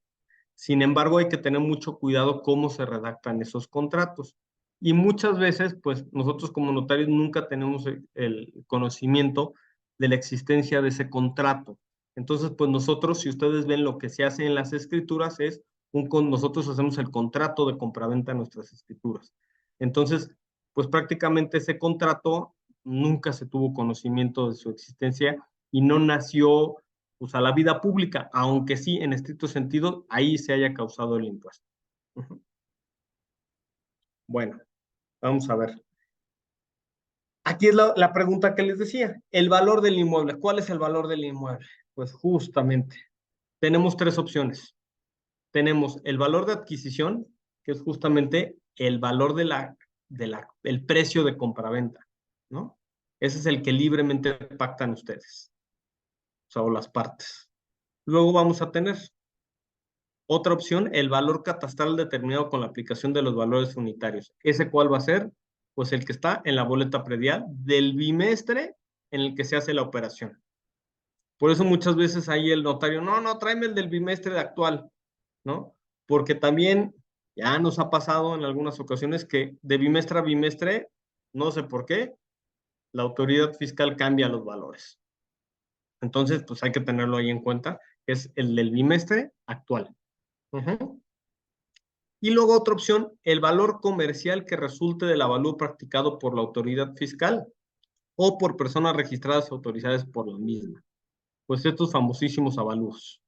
Sin embargo, hay que tener mucho cuidado cómo se redactan esos contratos. Y muchas veces, pues, nosotros como notarios nunca tenemos el conocimiento de la existencia de ese contrato. Entonces, pues nosotros, si ustedes ven lo que se hace en las escrituras, nosotros hacemos el contrato de compraventa en nuestras escrituras. Entonces, pues prácticamente ese contrato nunca se tuvo conocimiento de su existencia y no nació pues, a la vida pública, aunque sí, en estricto sentido, ahí se haya causado el impuesto. Bueno, vamos a ver. Aquí es la pregunta que les decía. El valor del inmueble. ¿Cuál es el valor del inmueble? Pues justamente, tenemos tres opciones. Tenemos el valor de adquisición, que es justamente el valor el precio de compraventa, ¿no? Ese es el que libremente pactan ustedes, o las partes. Luego vamos a tener otra opción, el valor catastral determinado con la aplicación de los valores unitarios. ¿Ese cuál va a ser? Pues el que está en la boleta predial del bimestre en el que se hace la operación. Por eso muchas veces ahí el notario, no, tráeme el del bimestre actual, ¿no? Porque también ya nos ha pasado en algunas ocasiones que de bimestre a bimestre, no sé por qué, la autoridad fiscal cambia los valores. Entonces, pues hay que tenerlo ahí en cuenta, es el del bimestre actual. Y luego otra opción, el valor comercial que resulte del avalúo practicado por la autoridad fiscal. o por personas registradas y autorizadas por la misma. Pues estos famosísimos avalúos.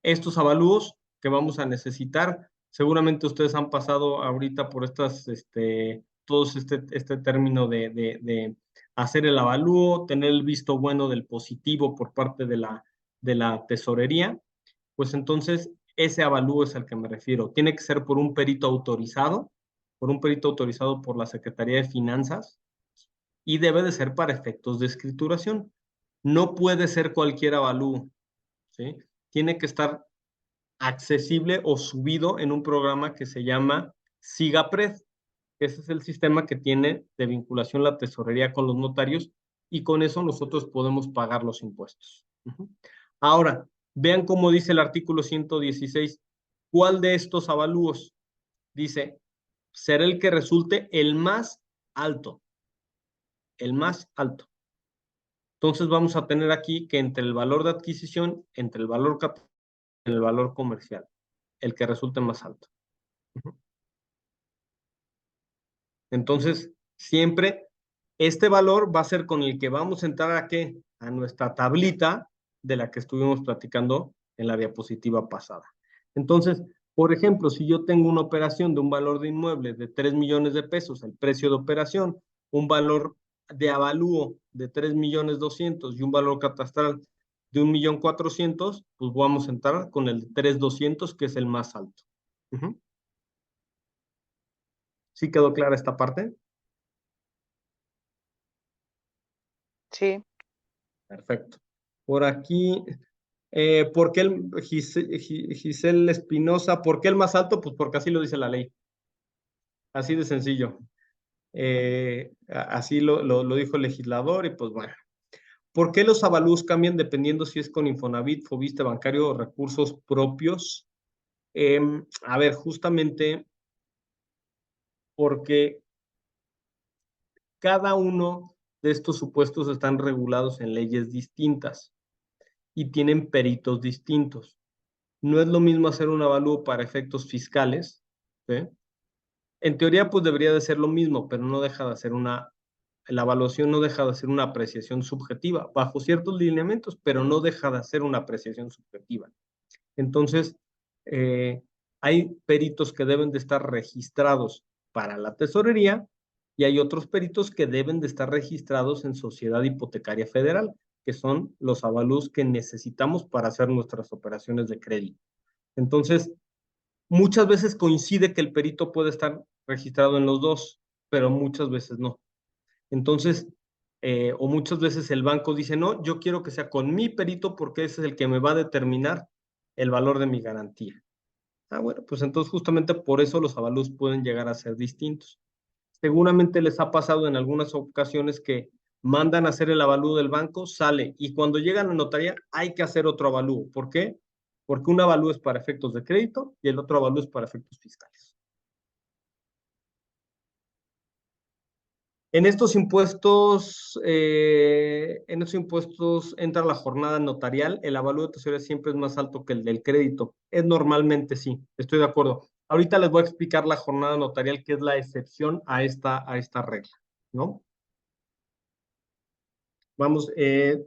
Estos avalúos que vamos a necesitar, seguramente ustedes han pasado ahorita por todos este término de hacer el avalúo, tener el visto bueno del positivo por parte de la tesorería, pues entonces ese avalúo es al que me refiero. Tiene que ser por un perito autorizado por la Secretaría de Finanzas, y debe de ser para efectos de escrituración. No puede ser cualquier avalúo, ¿sí? Tiene que estar accesible o subido en un programa que se llama SIGAPRED. Ese es el sistema que tiene de vinculación la tesorería con los notarios, y con eso nosotros podemos pagar los impuestos. Ahora, vean cómo dice el artículo 116. ¿Cuál de estos avalúos? Dice, será el que resulte el más alto. El más alto. Entonces vamos a tener aquí que entre el valor de adquisición, entre el valor capital y el valor comercial, el que resulte más alto. Entonces, siempre este valor va a ser con el que vamos a entrar ¿a qué? A nuestra tablita de la que estuvimos platicando en la diapositiva pasada. Entonces, por ejemplo, si yo tengo una operación de un valor de inmueble de 3 millones de pesos, el precio de operación, un valor de avalúo de 3.200.000 y un valor catastral de 1.400.000, pues vamos a entrar con el de 3.200.000, que es el más alto. ¿Sí quedó clara esta parte? Sí. Perfecto. Por aquí, ¿por qué Giselle Espinosa, por qué el más alto? Pues porque así lo dice la ley. Así de sencillo. Así lo dijo el legislador, y pues bueno. ¿Por qué los avalúos cambian dependiendo si es con Infonavit, Fobiste bancario o recursos propios? A ver, justamente porque cada uno de estos supuestos están regulados en leyes distintas y tienen peritos distintos. No es lo mismo hacer un avalúo para efectos fiscales, ¿sí? En teoría, pues debería de ser lo mismo, pero no deja de ser la evaluación no deja de ser una apreciación subjetiva, bajo ciertos lineamientos, pero no deja de ser una apreciación subjetiva. Entonces, hay peritos que deben de estar registrados para la tesorería, y hay otros peritos que deben de estar registrados en Sociedad Hipotecaria Federal, que son los avalúos que necesitamos para hacer nuestras operaciones de crédito. Entonces, muchas veces coincide que el perito puede estar registrado en los dos, pero muchas veces no. Entonces, o muchas veces el banco dice, no, yo quiero que sea con mi perito porque ese es el que me va a determinar el valor de mi garantía. Bueno, pues entonces justamente por eso los avalúos pueden llegar a ser distintos. Seguramente les ha pasado en algunas ocasiones que mandan a hacer el avalúo del banco, sale, y cuando llegan a la notaría hay que hacer otro avalúo. ¿Por qué? Porque un avalúo es para efectos de crédito y el otro avalúo es para efectos fiscales. En estos impuestos entra la jornada notarial. El avalúo de tesorería siempre es más alto que el del crédito. Es normalmente, sí, estoy de acuerdo. Ahorita les voy a explicar la jornada notarial, que es la excepción a esta regla, ¿no? Vamos,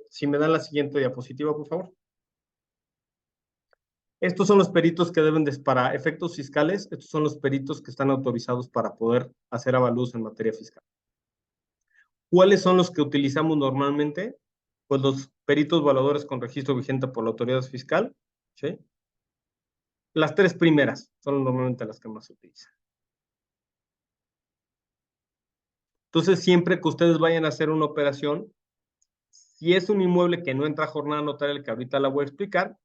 si me dan la siguiente diapositiva, por favor. Estos son los peritos que deben para efectos fiscales, estos son los peritos que están autorizados para poder hacer avalúos en materia fiscal. ¿Cuáles son los que utilizamos normalmente? Pues los peritos evaluadores con registro vigente por la autoridad fiscal, ¿sí? Las tres primeras son normalmente las que más se utilizan. Entonces, siempre que ustedes vayan a hacer una operación, si es un inmueble que no entra a jornada notarial, que ahorita la voy a explicar,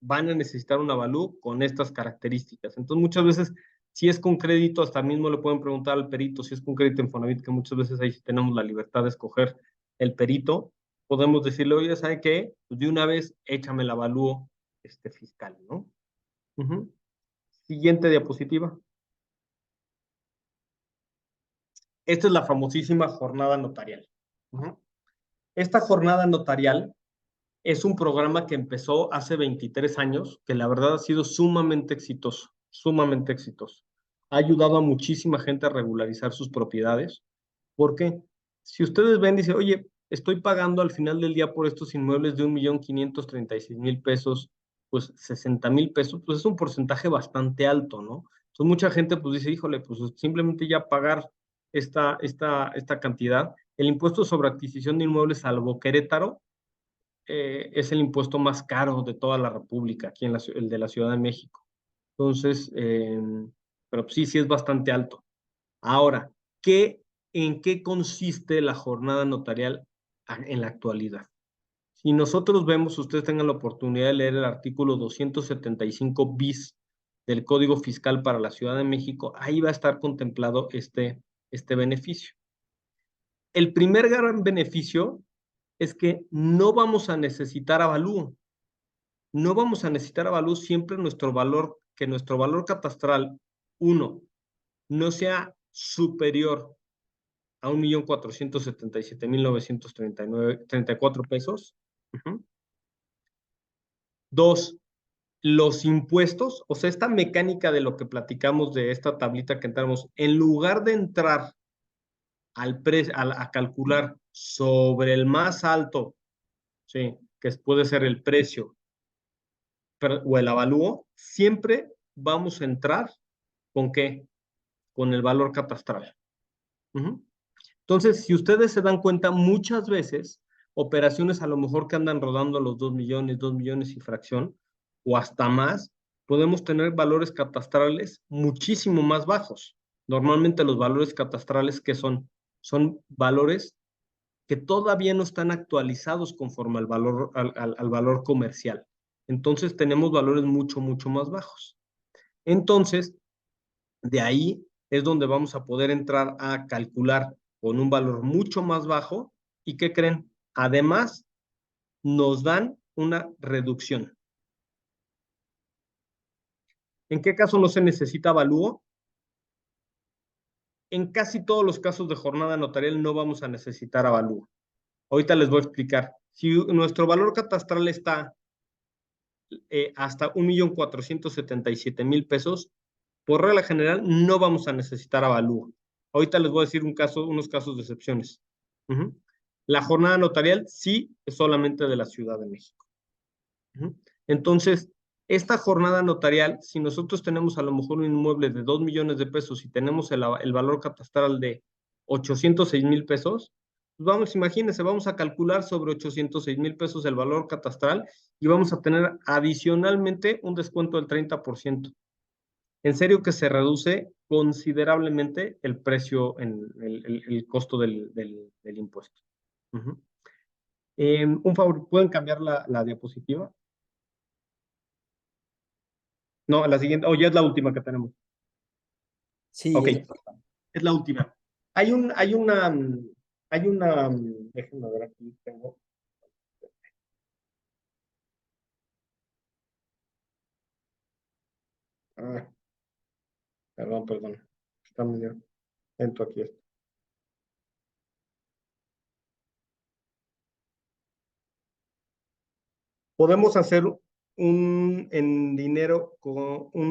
van a necesitar un avalúo con estas características. Entonces, muchas veces, si es con crédito, hasta mismo le pueden preguntar al perito, si es con crédito Infonavit, que muchas veces ahí tenemos la libertad de escoger el perito, podemos decirle, oye, ¿sabe qué? Pues de una vez, échame el avalúo fiscal, ¿no? Siguiente diapositiva. Esta es la famosísima jornada notarial. Esta jornada notarial es un programa que empezó hace 23 años, que la verdad ha sido sumamente exitoso, sumamente exitoso. Ha ayudado a muchísima gente a regularizar sus propiedades. ¿Por qué? si ustedes ven, dice, oye, estoy pagando al final del día por estos inmuebles de 1,536,000 pesos, pues 60,000 pesos, pues es un porcentaje bastante alto, ¿no? Entonces mucha gente pues dice, híjole, pues simplemente ya pagar esta cantidad. El impuesto sobre adquisición de inmuebles, salvo Querétaro, es el impuesto más caro de toda la República, aquí el de la Ciudad de México. Entonces, pero sí es bastante alto. Ahora, ¿en qué consiste la jornada notarial en la actualidad? Si nosotros vemos, ustedes tengan la oportunidad de leer el artículo 275 bis del Código Fiscal para la Ciudad de México, ahí va a estar contemplado este beneficio. El primer gran beneficio es que no vamos a necesitar avalúo. No vamos a necesitar avalúo siempre que nuestro valor catastral, uno, no sea superior a 1,477,934 pesos. Dos, los impuestos, o sea, esta mecánica de lo que platicamos de esta tablita que entramos, en lugar de entrar a calcular sobre el más alto, ¿sí?, que puede ser el precio o el avalúo, siempre vamos a entrar ¿con qué? Con el valor catastral. Entonces, si ustedes se dan cuenta, muchas veces, operaciones a lo mejor que andan rodando los 2 millones y fracción, o hasta más, podemos tener valores catastrales muchísimo más bajos. Normalmente los valores catastrales que son valores que todavía no están actualizados conforme al valor comercial. Entonces tenemos valores mucho más bajos. Entonces, de ahí es donde vamos a poder entrar a calcular con un valor mucho más bajo. ¿Y qué creen? Además, nos dan una reducción. ¿En qué caso no se necesita avalúo? En casi todos los casos de jornada notarial no vamos a necesitar avalúo. Ahorita les voy a explicar. Si nuestro valor catastral está hasta 1,477,000 pesos, por regla general no vamos a necesitar avalúo. Ahorita les voy a decir unos casos de excepciones. La jornada notarial sí es solamente de la Ciudad de México. Entonces, esta jornada notarial, si nosotros tenemos a lo mejor un inmueble de 2 millones de pesos y tenemos el valor catastral de 806,000 pesos, pues vamos, imagínense, vamos a calcular sobre 806,000 pesos el valor catastral y vamos a tener adicionalmente un descuento del 30%. En serio que se reduce considerablemente el precio, el costo del impuesto. Un favor, ¿pueden cambiar la diapositiva? No, la siguiente, ya es la última que tenemos. Sí, ok, es la última. Hay una, déjenme ver aquí, tengo. Perdón. Está medio lento aquí esto. Podemos hacer un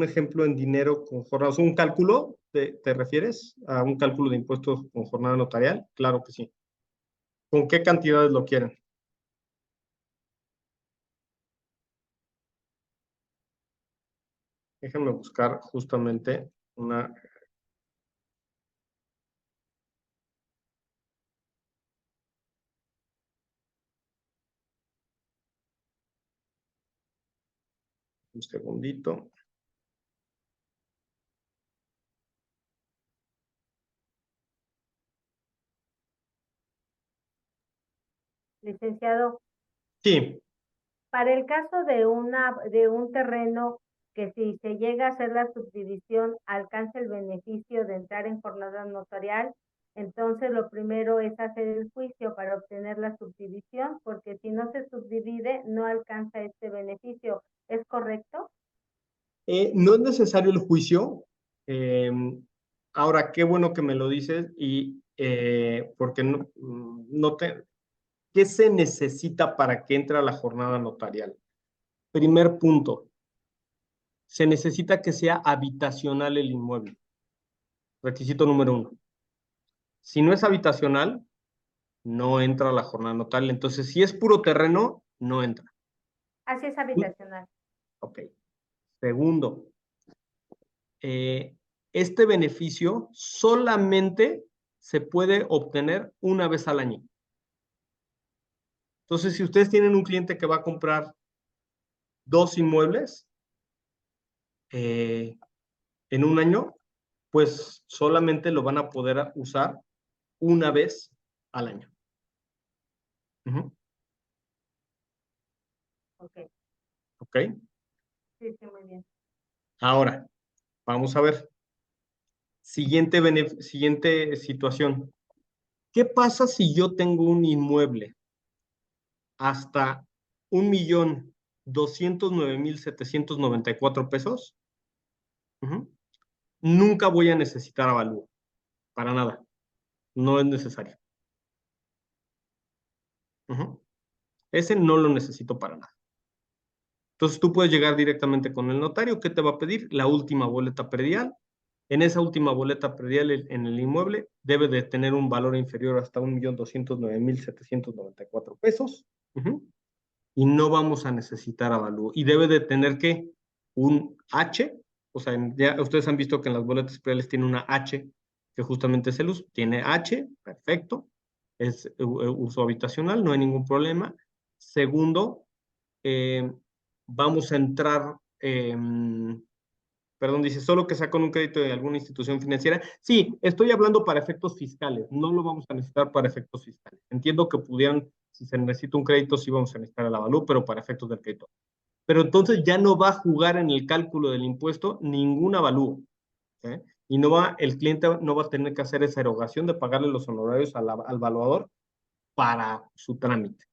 ejemplo en dinero con jornadas, un cálculo, ¿te refieres a un cálculo de impuestos con jornada notarial? Claro que sí. ¿Con qué cantidades lo quieren? Déjenme buscar justamente una. Un segundito. Licenciado, Sí. para el caso de un terreno que si se llega a hacer la subdivisión alcanza el beneficio de entrar en jornada notarial, entonces lo primero es hacer el juicio para obtener la subdivisión, porque si no se subdivide no alcanza este beneficio. ¿Es correcto? No es necesario el juicio. Ahora, qué bueno que me lo dices y porque ¿qué se necesita para que entre a la jornada notarial? Primer punto, se necesita que sea habitacional el inmueble. Requisito número 1. Si no es habitacional, no entra la jornada notarial. Entonces, si es puro terreno, no entra. Así es habitacional. Ok. Segundo, este beneficio solamente se puede obtener una vez al año. Entonces, si ustedes tienen un cliente que va a comprar 2 inmuebles en un año, pues solamente lo van a poder usar una vez al año. Ok. ¿Ok? Sí, sí, muy bien. Ahora, vamos a ver. Siguiente situación. ¿Qué pasa si yo tengo un inmueble hasta 1,209,794 pesos? Nunca voy a necesitar avalúo. Para nada. No es necesario. Ese no lo necesito para nada. Entonces tú puedes llegar directamente con el notario. ¿Qué te va a pedir? La última boleta predial. En esa última boleta predial en el inmueble debe de tener un valor inferior hasta 1,209,794 pesos. Y no vamos a necesitar avalúo. Y debe de tener ¿qué? Un H. O sea, ya ustedes han visto que en las boletas prediales tiene una H, que justamente es el uso. Tiene H, perfecto. Es uso habitacional, no hay ningún problema. Segundo, vamos a entrar, perdón, dice, solo que sacan un crédito de alguna institución financiera. Sí, estoy hablando para efectos fiscales, no lo vamos a necesitar para efectos fiscales. Entiendo que pudieran, si se necesita un crédito, sí vamos a necesitar el avalúo, pero para efectos del crédito. Pero entonces ya no va a jugar en el cálculo del impuesto ningún avalúo. Y el cliente no va a tener que hacer esa erogación de pagarle los honorarios al valuador para su trámite.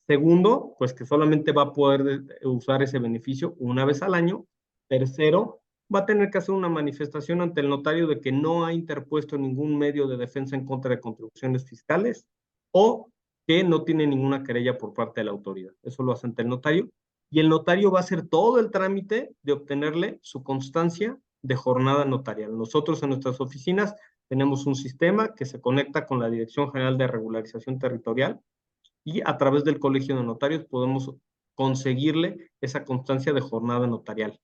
Segundo, pues que solamente va a poder usar ese beneficio una vez al año. Tercero, va a tener que hacer una manifestación ante el notario de que no ha interpuesto ningún medio de defensa en contra de contribuciones fiscales o que no tiene ninguna querella por parte de la autoridad. Eso lo hace ante el notario. Y el notario va a hacer todo el trámite de obtenerle su constancia de jornada notarial. Nosotros en nuestras oficinas tenemos un sistema que se conecta con la Dirección General de Regularización Territorial y a través del Colegio de Notarios podemos conseguirle esa constancia de jornada notarial.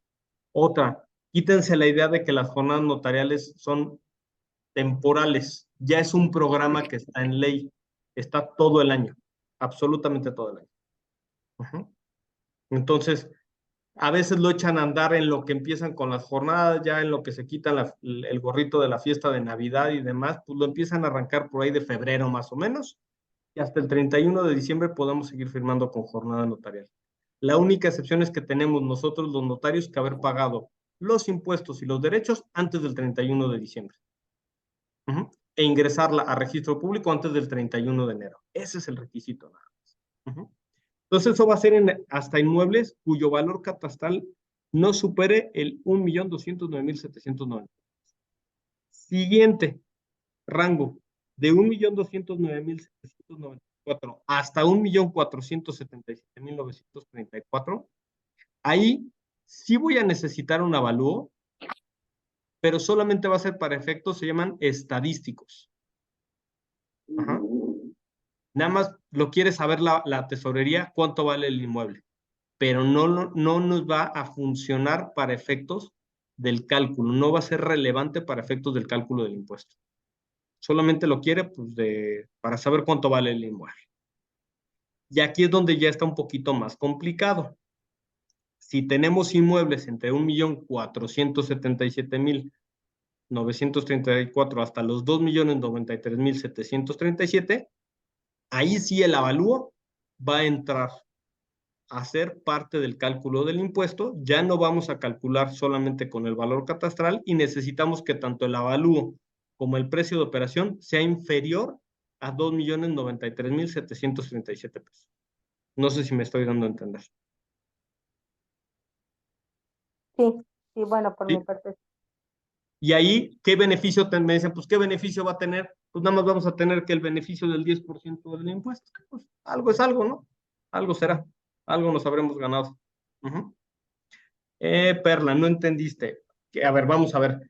Otra, quítense la idea de que las jornadas notariales son temporales. Ya es un programa que está en ley. Está todo el año. Absolutamente todo el año. Entonces, a veces lo echan a andar en lo que empiezan con las jornadas, ya en lo que se quitan el gorrito de la fiesta de Navidad y demás, pues lo empiezan a arrancar por ahí de febrero más o menos. Y hasta el 31 de diciembre podemos seguir firmando con jornada notarial. La única excepción es que tenemos nosotros los notarios que haber pagado los impuestos y los derechos antes del 31 de diciembre. E ingresarla a registro público antes del 31 de enero. Ese es el requisito nada más. Entonces eso va a ser hasta inmuebles cuyo valor catastral no supere el 1,209,790. Siguiente rango, de 1,209,794 hasta 1,477,934, ahí sí voy a necesitar un avalúo, pero solamente va a ser para efectos, se llaman estadísticos. Nada más lo quiere saber la tesorería, cuánto vale el inmueble, pero no nos va a funcionar para efectos del cálculo, no va a ser relevante para efectos del cálculo del impuesto. Solamente lo quiere pues, para saber cuánto vale el inmueble. Y aquí es donde ya está un poquito más complicado. Si tenemos inmuebles entre 1,477,934 hasta los 2,093,737, ahí sí el avalúo va a entrar a ser parte del cálculo del impuesto. Ya no vamos a calcular solamente con el valor catastral y necesitamos que tanto el avalúo como el precio de operación sea inferior a 2,093,737 pesos. No sé si me estoy dando a entender. Sí, sí, bueno, por ¿Sí? mi parte. Y ahí, ¿qué beneficio me dicen? Pues, ¿qué beneficio va a tener? Pues nada más vamos a tener que el beneficio del 10% del impuesto. Pues, algo es algo, ¿no? Algo será. Algo nos habremos ganado. Perla, no entendiste. A ver, vamos a ver.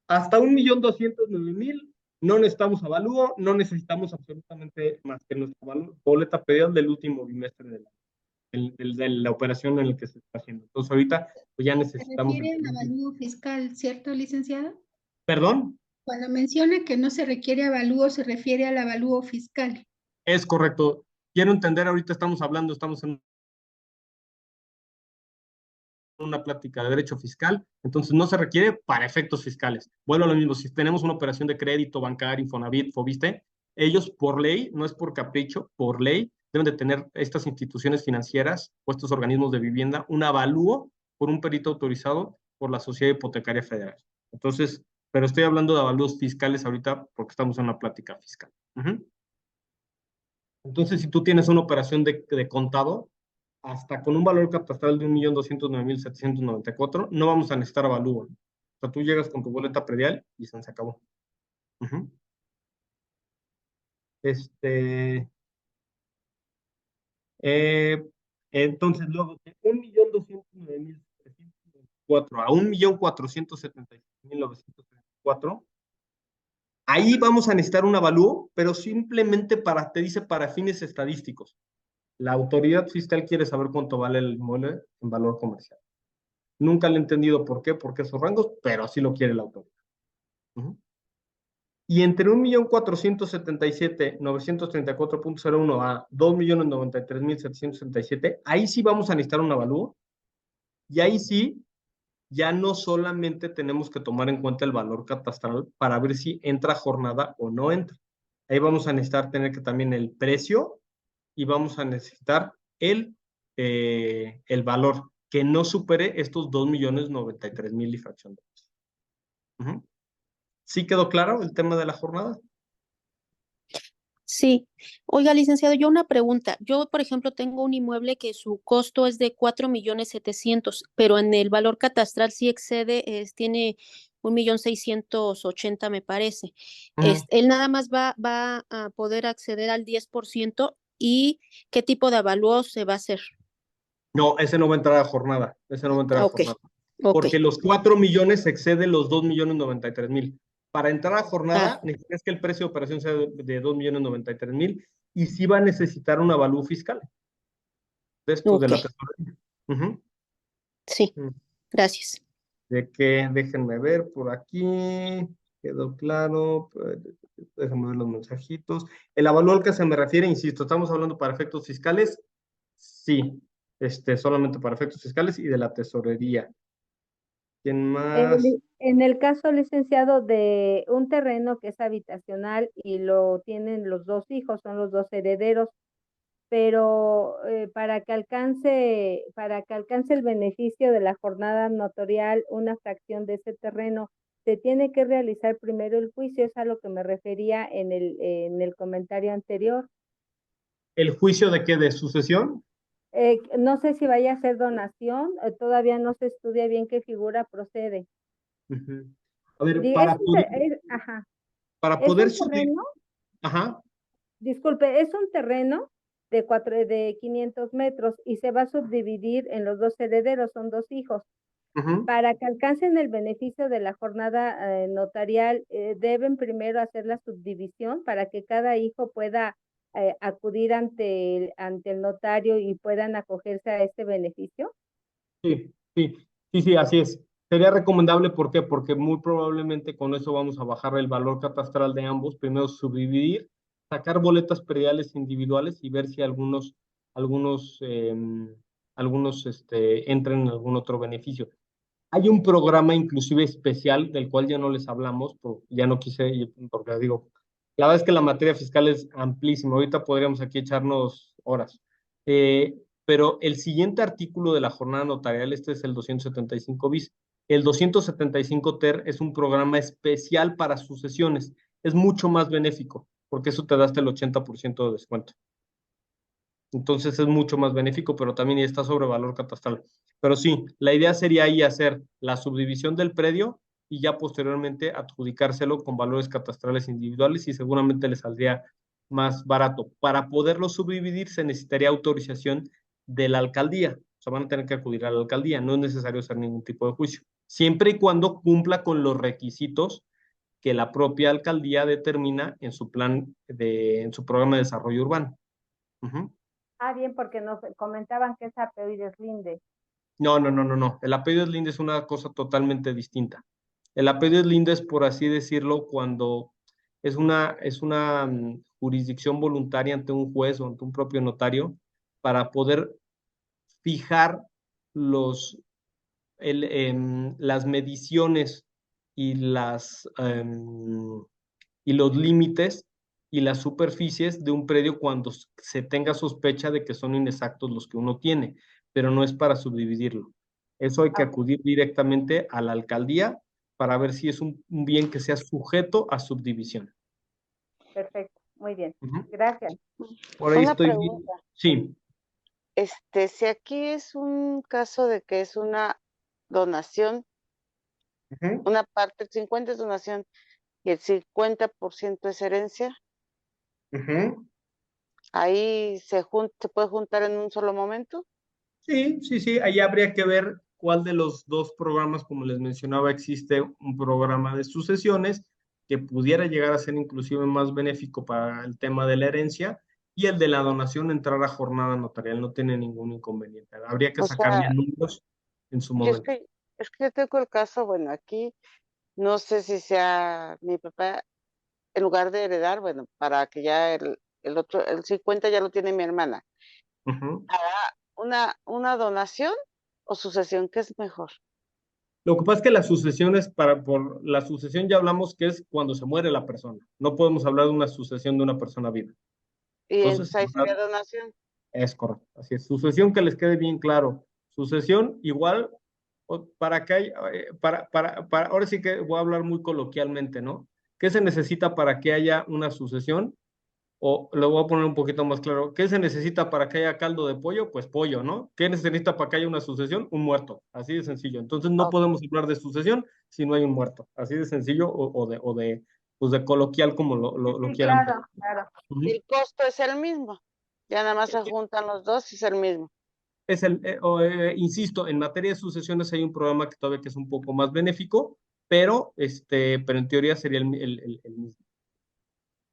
Hasta 1,209,000 No necesitamos avalúo, no necesitamos absolutamente más que nuestra boleta predial del último bimestre de la operación en la que se está haciendo. Entonces ahorita pues ya Se necesitamos... refiere al avalúo fiscal, ¿cierto, licenciado? ¿Perdón? Cuando menciona que no se requiere avalúo, se refiere al avalúo fiscal. Es correcto. Quiero entender, ahorita estamos en una plática de derecho fiscal, entonces no se requiere para efectos fiscales. Vuelvo a lo mismo, si tenemos una operación de crédito, bancario, Infonavit, Fobiste, ellos por ley, no es por capricho, por ley, deben de tener estas instituciones financieras o estos organismos de vivienda un avalúo por un perito autorizado por la Sociedad Hipotecaria Federal. Entonces, pero estoy hablando de avalúos fiscales ahorita porque estamos en una plática fiscal. Entonces, si tú tienes una operación de contado, hasta con un valor catastral de 1.209.794, no vamos a necesitar avalúo. O sea, tú llegas con tu boleta predial y se acabó. Entonces, luego, de 1.209.394 a 1.476.934, ahí vamos a necesitar un avalúo, pero simplemente te dice para fines estadísticos. La autoridad fiscal quiere saber cuánto vale el inmueble en valor comercial. Nunca le he entendido por qué esos rangos, pero así lo quiere la autoridad. Y entre 1.477.934.01 a 2.093.767, ahí sí vamos a necesitar un avalúo. Y ahí sí, ya no solamente tenemos que tomar en cuenta el valor catastral para ver si entra jornada o no entra. Ahí vamos a necesitar tener que también el precio y vamos a necesitar el valor que no supere estos 2.093.000 y fracción de pesos. ¿Sí quedó claro el tema de la jornada? Sí. Oiga, licenciado, yo una pregunta. Yo, por ejemplo, tengo un inmueble que su costo es de 4.700.000, pero en el valor catastral sí excede, tiene 1.680.000, me parece. Él nada más va a poder acceder al 10%. ¿Y qué tipo de avalúo se va a hacer? No, ese no va a entrar a jornada. Ese no va a entrar a jornada. Porque Ok. los 4 millones exceden los 2.093.000. Para entrar a jornada, necesitas que el precio de operación sea de 2.093.000 y sí va a necesitar un avalúo fiscal. De esto de la tesorería. Sí, gracias. Déjenme ver por aquí. Quedó claro. Déjenme ver los mensajitos. El avalúo al que se me refiere, insisto, estamos hablando para efectos fiscales. Sí, solamente para efectos fiscales y de la tesorería. ¿Quién más? En el caso, licenciado, de un terreno que es habitacional y lo tienen los dos hijos, son los dos herederos, pero para que alcance el beneficio de la jornada notarial, una fracción de ese terreno, se tiene que realizar primero el juicio, es a lo que me refería en el comentario anterior. ¿El juicio de qué? ¿De sucesión? No sé si vaya a ser donación, todavía no se estudia bien qué figura procede. A ver, para poder subir. Disculpe, es un terreno de 500 metros y se va a subdividir en los dos herederos, son dos hijos. Para que alcancen el beneficio de la jornada notarial, deben primero hacer la subdivisión para que cada hijo pueda acudir ante el notario y puedan acogerse a este beneficio. Sí, así es. Sería recomendable, ¿por qué? Porque muy probablemente con eso vamos a bajar el valor catastral de ambos, primero subdividir, sacar boletas prediales individuales y ver si algunos entran en algún otro beneficio. Hay un programa inclusive especial del cual ya no les hablamos, ya no quise, porque digo, la verdad es que la materia fiscal es amplísima, ahorita podríamos aquí echarnos horas. Pero el siguiente artículo de la jornada notarial, este es el 275 bis. El 275 ter es un programa especial para sucesiones. Es mucho más benéfico, porque eso te da hasta el 80% de descuento. Entonces es mucho más benéfico, pero también está sobre valor catastral. Pero sí, la idea sería ahí hacer la subdivisión del predio y ya posteriormente adjudicárselo con valores catastrales individuales y seguramente le saldría más barato. Para poderlo subdividir se necesitaría autorización de la alcaldía. O sea, van a tener que acudir a la alcaldía. No es necesario hacer ningún tipo de juicio. Siempre y cuando cumpla con los requisitos que la propia alcaldía determina en su en su programa de desarrollo urbano. Bien, porque nos comentaban que es apellido Linde. No. El apellido Linde es una cosa totalmente distinta. El apellido Linde es, por así decirlo, cuando es una jurisdicción voluntaria ante un juez o ante un propio notario para poder fijar las mediciones y y los límites y las superficies de un predio cuando se tenga sospecha de que son inexactos los que uno tiene, pero no es para subdividirlo. Eso hay que acudir directamente a la alcaldía para ver si es un bien que sea sujeto a subdivisión. Perfecto, muy bien. Gracias. Por ahí Una estoy pregunta. Sí. Si aquí es un caso de que es una donación, una parte, el 50 es donación y el 50% es herencia, ahí se puede juntar en un solo momento. Sí, ahí habría que ver cuál de los dos programas, como les mencionaba, existe un programa de sucesiones que pudiera llegar a ser inclusive más benéfico para el tema de la herencia, y el de la donación entrar a jornada notarial no tiene ningún inconveniente. Habría que sacarle números en su momento. Es que yo tengo el caso, bueno, aquí no sé si sea mi papá, en lugar de heredar, bueno, para que ya el otro, el 50 ya lo tiene mi hermana. ¿Una donación o sucesión? ¿Qué es mejor? Lo que pasa es que la sucesión por la sucesión ya hablamos que es cuando se muere la persona. No podemos hablar de una sucesión de una persona viva. Y entonces ahí sería donación. Es correcto. Así es. Sucesión, que les quede bien claro. Sucesión igual, para que haya, ahora sí que voy a hablar muy coloquialmente, ¿no? ¿Qué se necesita para que haya una sucesión? O lo voy a poner un poquito más claro. ¿Qué se necesita para que haya caldo de pollo? Pues pollo, ¿no? ¿Qué se necesita para que haya una sucesión? Un muerto. Así de sencillo. Entonces no podemos hablar de sucesión si no hay un muerto. Así de sencillo pues de coloquial como lo quieran. Claro. Y el costo es el mismo. Ya nada más se juntan los dos y es el mismo. Insisto, en materia de sucesiones hay un programa que todavía que es un poco más benéfico, pero en teoría sería el mismo.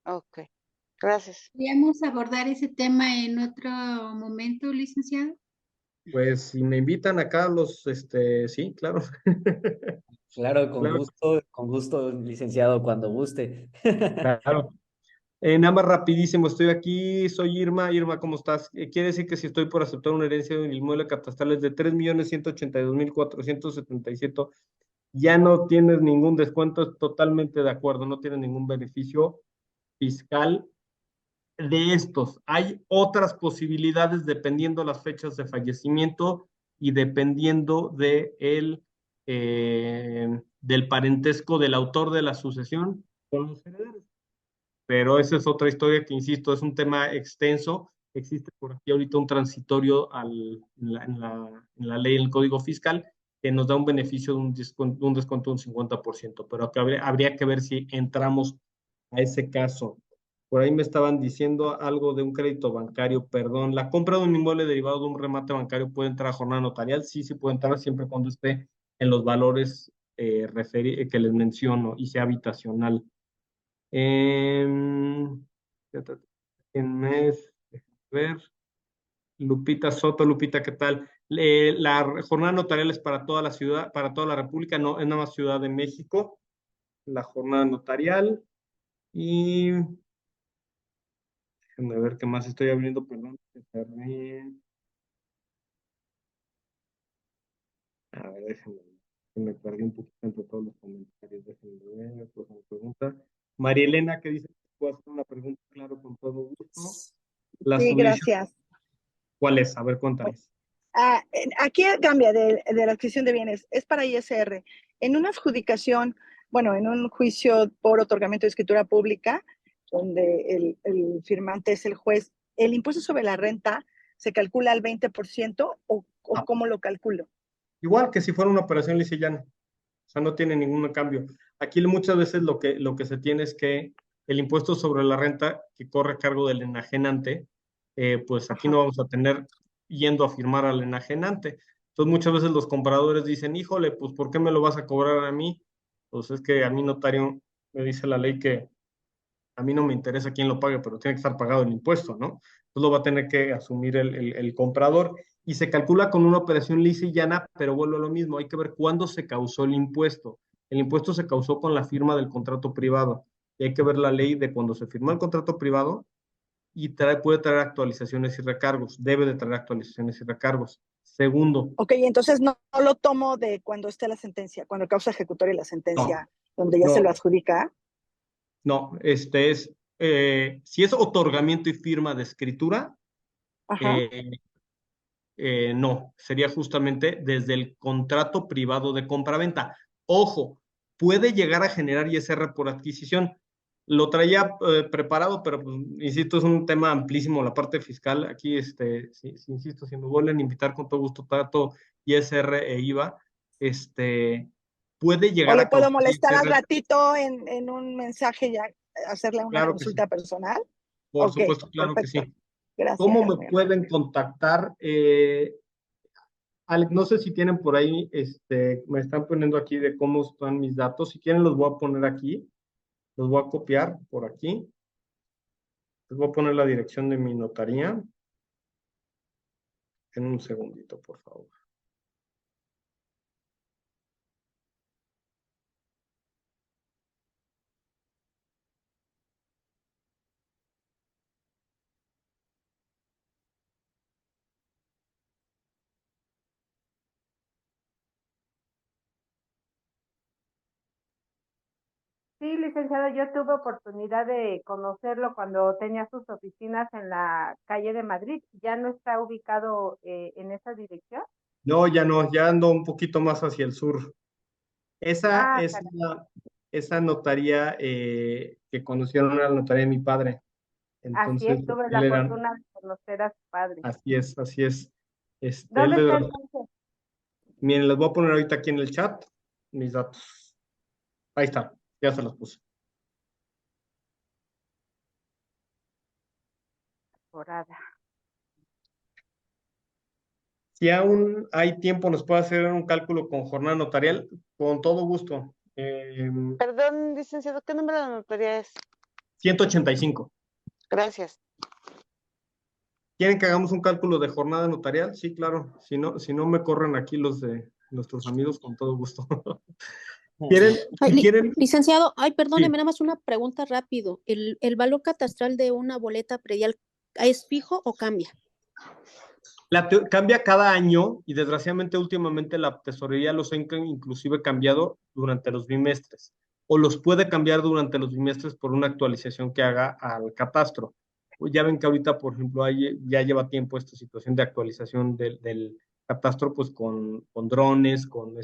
Ok, gracias. ¿Podríamos abordar ese tema en otro momento, licenciado? Pues si me invitan acá sí, claro. Claro, con gusto, licenciado, cuando guste. Claro. Nada más rapidísimo, estoy aquí, soy Irma. Irma, ¿cómo estás? Quiere decir que si estoy por aceptar una herencia de un inmueble catastral es de 3.182.477, ya no tienes ningún descuento, es totalmente de acuerdo, no tienes ningún beneficio fiscal de estos. Hay otras posibilidades dependiendo las fechas de fallecimiento y dependiendo del parentesco del autor de la sucesión con los herederos. Pero esa es otra historia que, insisto, es un tema extenso. Existe por aquí ahorita un transitorio en la ley, en el Código Fiscal, que nos da un beneficio de un descuento de un 50%, pero que habría que ver si entramos a ese caso. Por ahí me estaban diciendo algo de un crédito bancario, perdón. ¿La compra de un inmueble derivado de un remate bancario puede entrar a jornada notarial? Sí, puede entrar siempre cuando esté en los valores que les menciono y sea habitacional. En mes, ver. Lupita Soto, Lupita, ¿qué tal? La jornada notarial es para toda la ciudad, para toda la República, no es nada más Ciudad de México, la jornada notarial. Y déjenme ver qué más estoy abriendo, perdón. A ver, déjenme ver. Me perdí un poquito entre todos los comentarios. Déjenme ver, pues una pregunta. María Elena, que dice que puedo hacer una pregunta, claro, con todo gusto. Sí, gracias. ¿Cuál es? A ver, cuéntales. Aquí cambia de la adquisición de bienes, es para ISR. En una adjudicación, bueno, en un juicio por otorgamiento de escritura pública, donde el firmante es el juez, ¿el impuesto sobre la renta se calcula al 20% o cómo lo calculo? Igual que si fuera una operación lisillana. O sea, no tiene ningún cambio. Aquí muchas veces lo que se tiene es que el impuesto sobre la renta que corre a cargo del enajenante, pues aquí no vamos a tener yendo a firmar al enajenante. Entonces muchas veces los compradores dicen, híjole, pues ¿por qué me lo vas a cobrar a mí? Pues es que a mí notario Me dice la ley que a mí no me interesa quién lo pague, pero tiene que estar pagado el impuesto, ¿no? Entonces lo va a tener que asumir el comprador y se calcula con una operación lisa y llana, pero vuelvo a lo mismo, hay que ver cuándo se causó el impuesto. El impuesto se causó con la firma del contrato privado y hay que ver la ley de cuando se firmó el contrato privado y puede traer actualizaciones y recargos, debe de traer actualizaciones y recargos. Segundo. Ok, entonces no lo tomo de cuando esté la sentencia, cuando causa ejecutoria la sentencia, donde ya se lo adjudica. No, si es otorgamiento y firma de escritura, no, sería justamente desde el contrato privado de compraventa. Ojo, puede llegar a generar ISR por adquisición. Lo traía preparado, pero pues, insisto, es un tema amplísimo la parte fiscal. Aquí, insisto, si me vuelven a invitar con todo gusto, trato ISR e IVA, puede llegar ¿O a lo puedo causar molestar ISR. al ratito en un mensaje ya, hacerle una Claro consulta personal? Por Okay, supuesto, claro perfecto. que sí. Gracias. ¿Cómo me pueden contactar? Alex, no sé si tienen por ahí, me están poniendo aquí de cómo están mis datos. Si quieren los voy a poner aquí. Los voy a copiar por aquí. Les voy a poner la dirección de mi notaría. En un segundito, por favor. Sí, licenciado, yo tuve oportunidad de conocerlo cuando tenía sus oficinas en la calle de Madrid. ¿Ya no está ubicado en esa dirección? No, ya no, ya ando un poquito más hacia el sur. Esa Ah, es caray. esa notaría que conocieron era la notaría de mi padre. Así Entonces, es, tuve él la era, fortuna de conocer a su padre. así es, así es. Él ¿Dónde está entonces? Miren, les voy a poner ahorita aquí en el chat mis datos. Ahí está, ya se los puse. Temporada. Si aún hay tiempo, nos puede hacer un cálculo con jornada notarial, con todo gusto. Perdón, licenciado, ¿qué número de notaría es? 185. Gracias. ¿Quieren que hagamos un cálculo de jornada notarial? Sí, claro. Si no me corren aquí los de nuestros amigos, con todo gusto. ¿Quieren? ¿Quieren? Licenciado, perdóneme, Sí. nada más una pregunta rápido. ¿El valor catastral de una boleta predial es fijo o cambia? Cambia cada año y desgraciadamente últimamente la tesorería los ha inclusive cambiado durante los bimestres o los puede cambiar durante los bimestres por una actualización que haga al catastro. Ya ven que ahorita, por ejemplo, ya lleva tiempo esta situación de actualización del catastro, pues con drones, con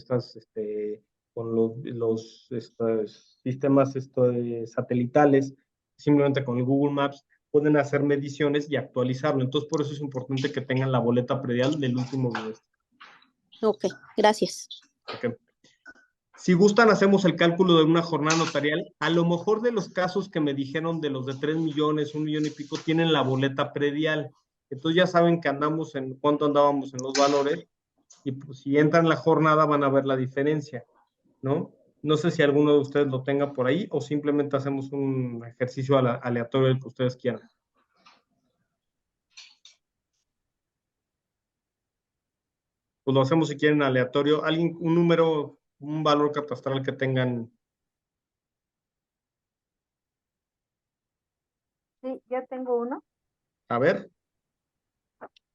con estos sistemas satelitales, simplemente con el Google Maps pueden hacer mediciones y actualizarlo. Entonces, por eso es importante que tengan la boleta predial del último bimestre. Ok, gracias. Okay. Si gustan, hacemos el cálculo de una jornada notarial. A lo mejor de los casos que me dijeron de los de 3 millones, 1 millón y pico, tienen la boleta predial. Entonces ya saben que andamos en cuánto andábamos en los valores y pues, si entran la jornada van a ver la diferencia, ¿no? No sé si alguno de ustedes lo tenga por ahí o simplemente hacemos un ejercicio aleatorio del que ustedes quieran. Pues lo hacemos si quieren aleatorio. ¿Alguien, un número, un valor catastral que tengan? Sí, yo tengo uno. A ver.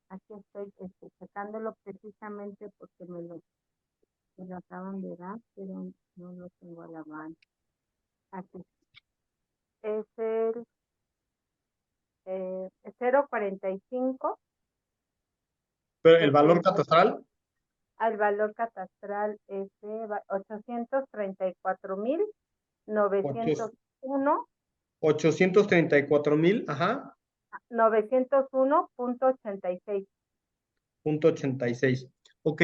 Aquí estoy checándolo precisamente porque me lo acaban de dar, pero no lo tengo a la mano. Aquí. Es el 0.45. Pero el valor catastral. Al valor catastral es de 834,901. 834,000, ajá. 901.86. .86. Ok,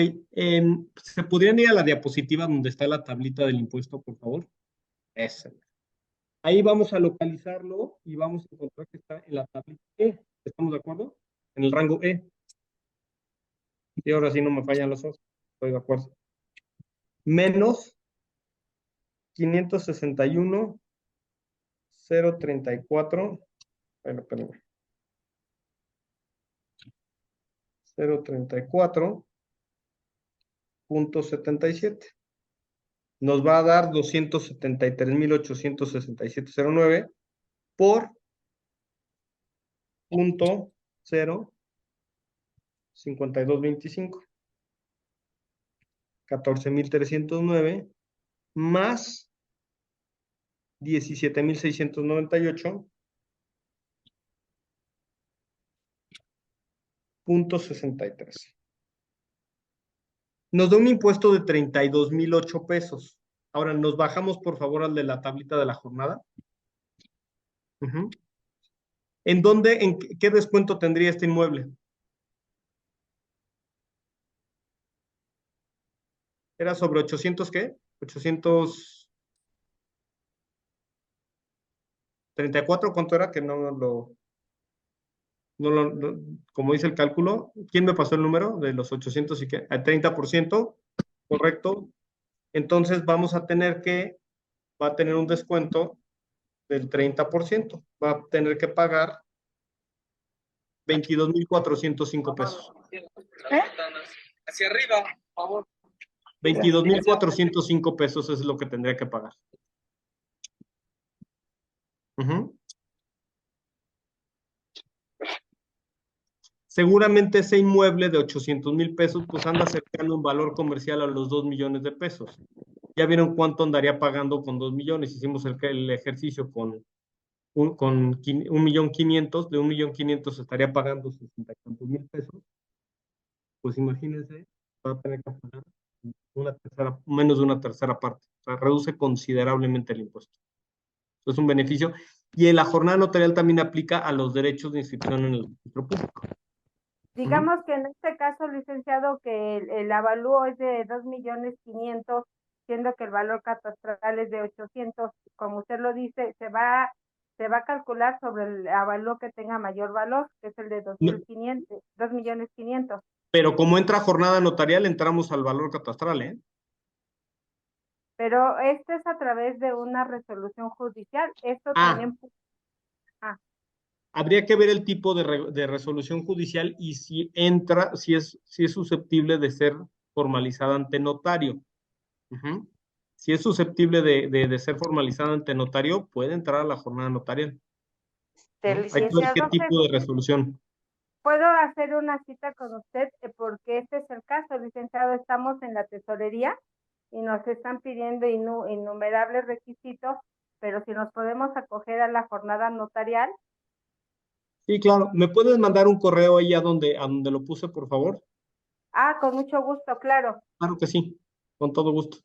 ¿se podrían ir a la diapositiva donde está la tablita del impuesto, por favor? Esa. Ahí vamos a localizarlo y vamos a encontrar que está en la tablita E. ¿Estamos de acuerdo? En el rango E. Y ahora sí no me fallan los ojos. Estoy de acuerdo. Menos 561 0.34, bueno, espérame. 0.34.77. Nos va a dar 273,867.09 por 0.5225. 14,309 más 17,698.63. Nos da un impuesto de 32,008 pesos. Ahora, nos bajamos, por favor, al de la tablita de la jornada. ¿En qué descuento tendría este inmueble? ¿Era sobre 800 qué? 834, ¿cuánto era? Que como dice el cálculo, ¿quién me pasó el número de los 800 y qué? Al 30%, correcto. Entonces va a tener un descuento del 30%. Va a tener que pagar 22,405 pesos. Hacia arriba, por favor. 22,405 pesos es lo que tendría que pagar. Seguramente ese inmueble de 800,000 pesos pues anda cercano un valor comercial a los 2 millones de pesos. Ya vieron cuánto andaría pagando con 2 millones. Hicimos el ejercicio con 1,500,000. De 1,500,000 estaría pagando 60,000 pesos. Pues imagínense, va a tener que pagar menos de una tercera parte. O sea, reduce considerablemente el impuesto. Es un beneficio. Y la jornada notarial también aplica a los derechos de inscripción en el registro público. Digamos que en este caso, licenciado, que el avalúo es de 2,500,000, siendo que el valor catastral es de 800, como usted lo dice, se va a calcular sobre el avalúo que tenga mayor valor, que es el de 2,500,000. Pero como entra jornada notarial, entramos al valor catastral, ¿eh? Pero esto es a través de una resolución judicial. Esto también... Habría que ver el tipo de resolución judicial y si es susceptible de ser formalizada ante notario. Si es susceptible de ser formalizada ante notario, puede entrar a la jornada notarial. Hay que ver qué tipo de resolución. ¿Puedo hacer una cita con usted? Porque este es el caso, licenciado. Estamos en la tesorería y nos están pidiendo innumerables requisitos, pero si nos podemos acoger a la jornada notarial. Sí, claro. ¿Me puedes mandar un correo ahí a donde lo puse, por favor? Con mucho gusto, claro. Claro que sí, con todo gusto.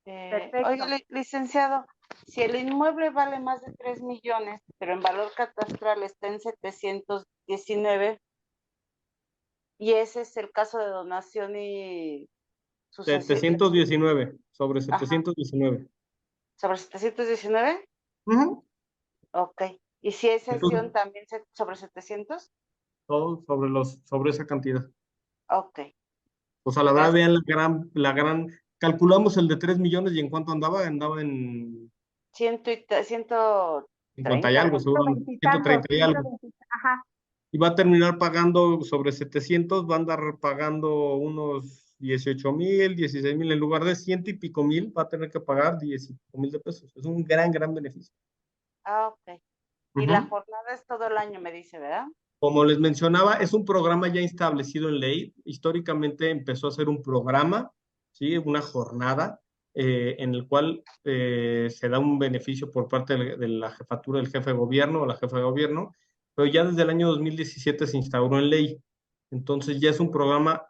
Perfecto. Oiga, licenciado, si el inmueble vale más de 3 millones, pero en valor catastral está en 719, y ese es el caso de donación y sucesión. 719, sobre 719. Ajá. ¿Sobre 719? Ok. ¿Y si es cesión también sobre 700? Todo sobre esa cantidad. Ok. O sea, la verdad, vean la gran, calculamos el de 3 millones y ¿en cuánto andaba? Andaba en 150 y algo, seguro, 130 y algo. Ajá. Y va a terminar pagando sobre 700, va a andar pagando unos 18,000, 16,000, en lugar de 100 y pico mil, va a tener que pagar 10 y pico mil de pesos. Es un gran beneficio. Ok. Y la jornada es todo el año, me dice, ¿verdad? Como les mencionaba, es un programa ya establecido en ley. Históricamente empezó a ser un programa, ¿sí? Una jornada en el cual se da un beneficio por parte de la jefatura del jefe de gobierno o la jefa de gobierno, pero ya desde el año 2017 se instauró en ley. Entonces ya es un programa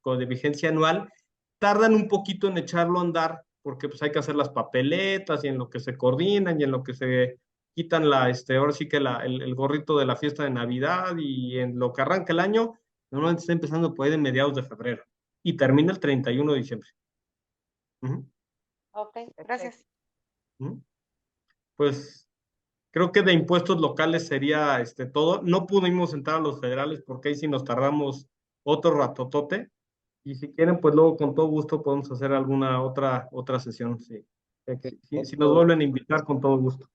de vigencia anual. Tardan un poquito en echarlo a andar porque pues hay que hacer las papeletas y en lo que se coordinan y en lo que se quitan ahora sí que el gorrito de la fiesta de Navidad y en lo que arranca el año, normalmente está empezando por ahí de mediados de febrero y termina el 31 de diciembre. Ok, gracias. Pues creo que de impuestos locales sería todo. No pudimos entrar a los federales porque ahí sí nos tardamos otro ratotote. Y si quieren, pues luego con todo gusto podemos hacer alguna otra sesión. Sí. Si nos vuelven a invitar, con todo gusto.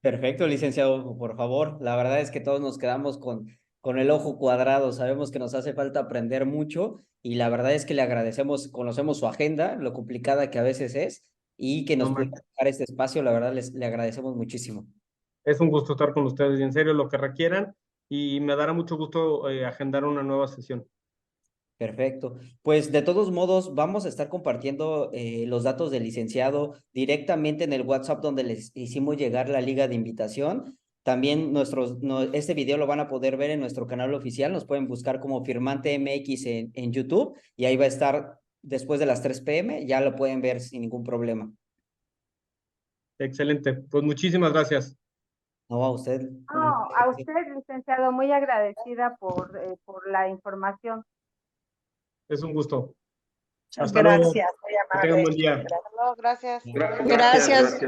Perfecto, licenciado, por favor. La verdad es que todos nos quedamos con el ojo cuadrado. Sabemos que nos hace falta aprender mucho y la verdad es que le agradecemos, conocemos su agenda, lo complicada que a veces es y que nos pueda dejar este espacio. La verdad le agradecemos muchísimo. Es un gusto estar con ustedes y en serio lo que requieran y me dará mucho gusto agendar una nueva sesión. Perfecto. Pues de todos modos, vamos a estar compartiendo los datos del licenciado directamente en el WhatsApp donde les hicimos llegar la liga de invitación. También este video lo van a poder ver en nuestro canal oficial. Nos pueden buscar como Firmante MX en YouTube y ahí va a estar después de las 3 p.m. Ya lo pueden ver sin ningún problema. Excelente. Pues muchísimas gracias. No, a usted. No, a usted, licenciado, muy agradecida por la información. Es un gusto. Hasta luego. Gracias, muy amable. Que tengan buen día. Gracias.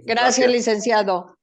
Gracias, licenciado.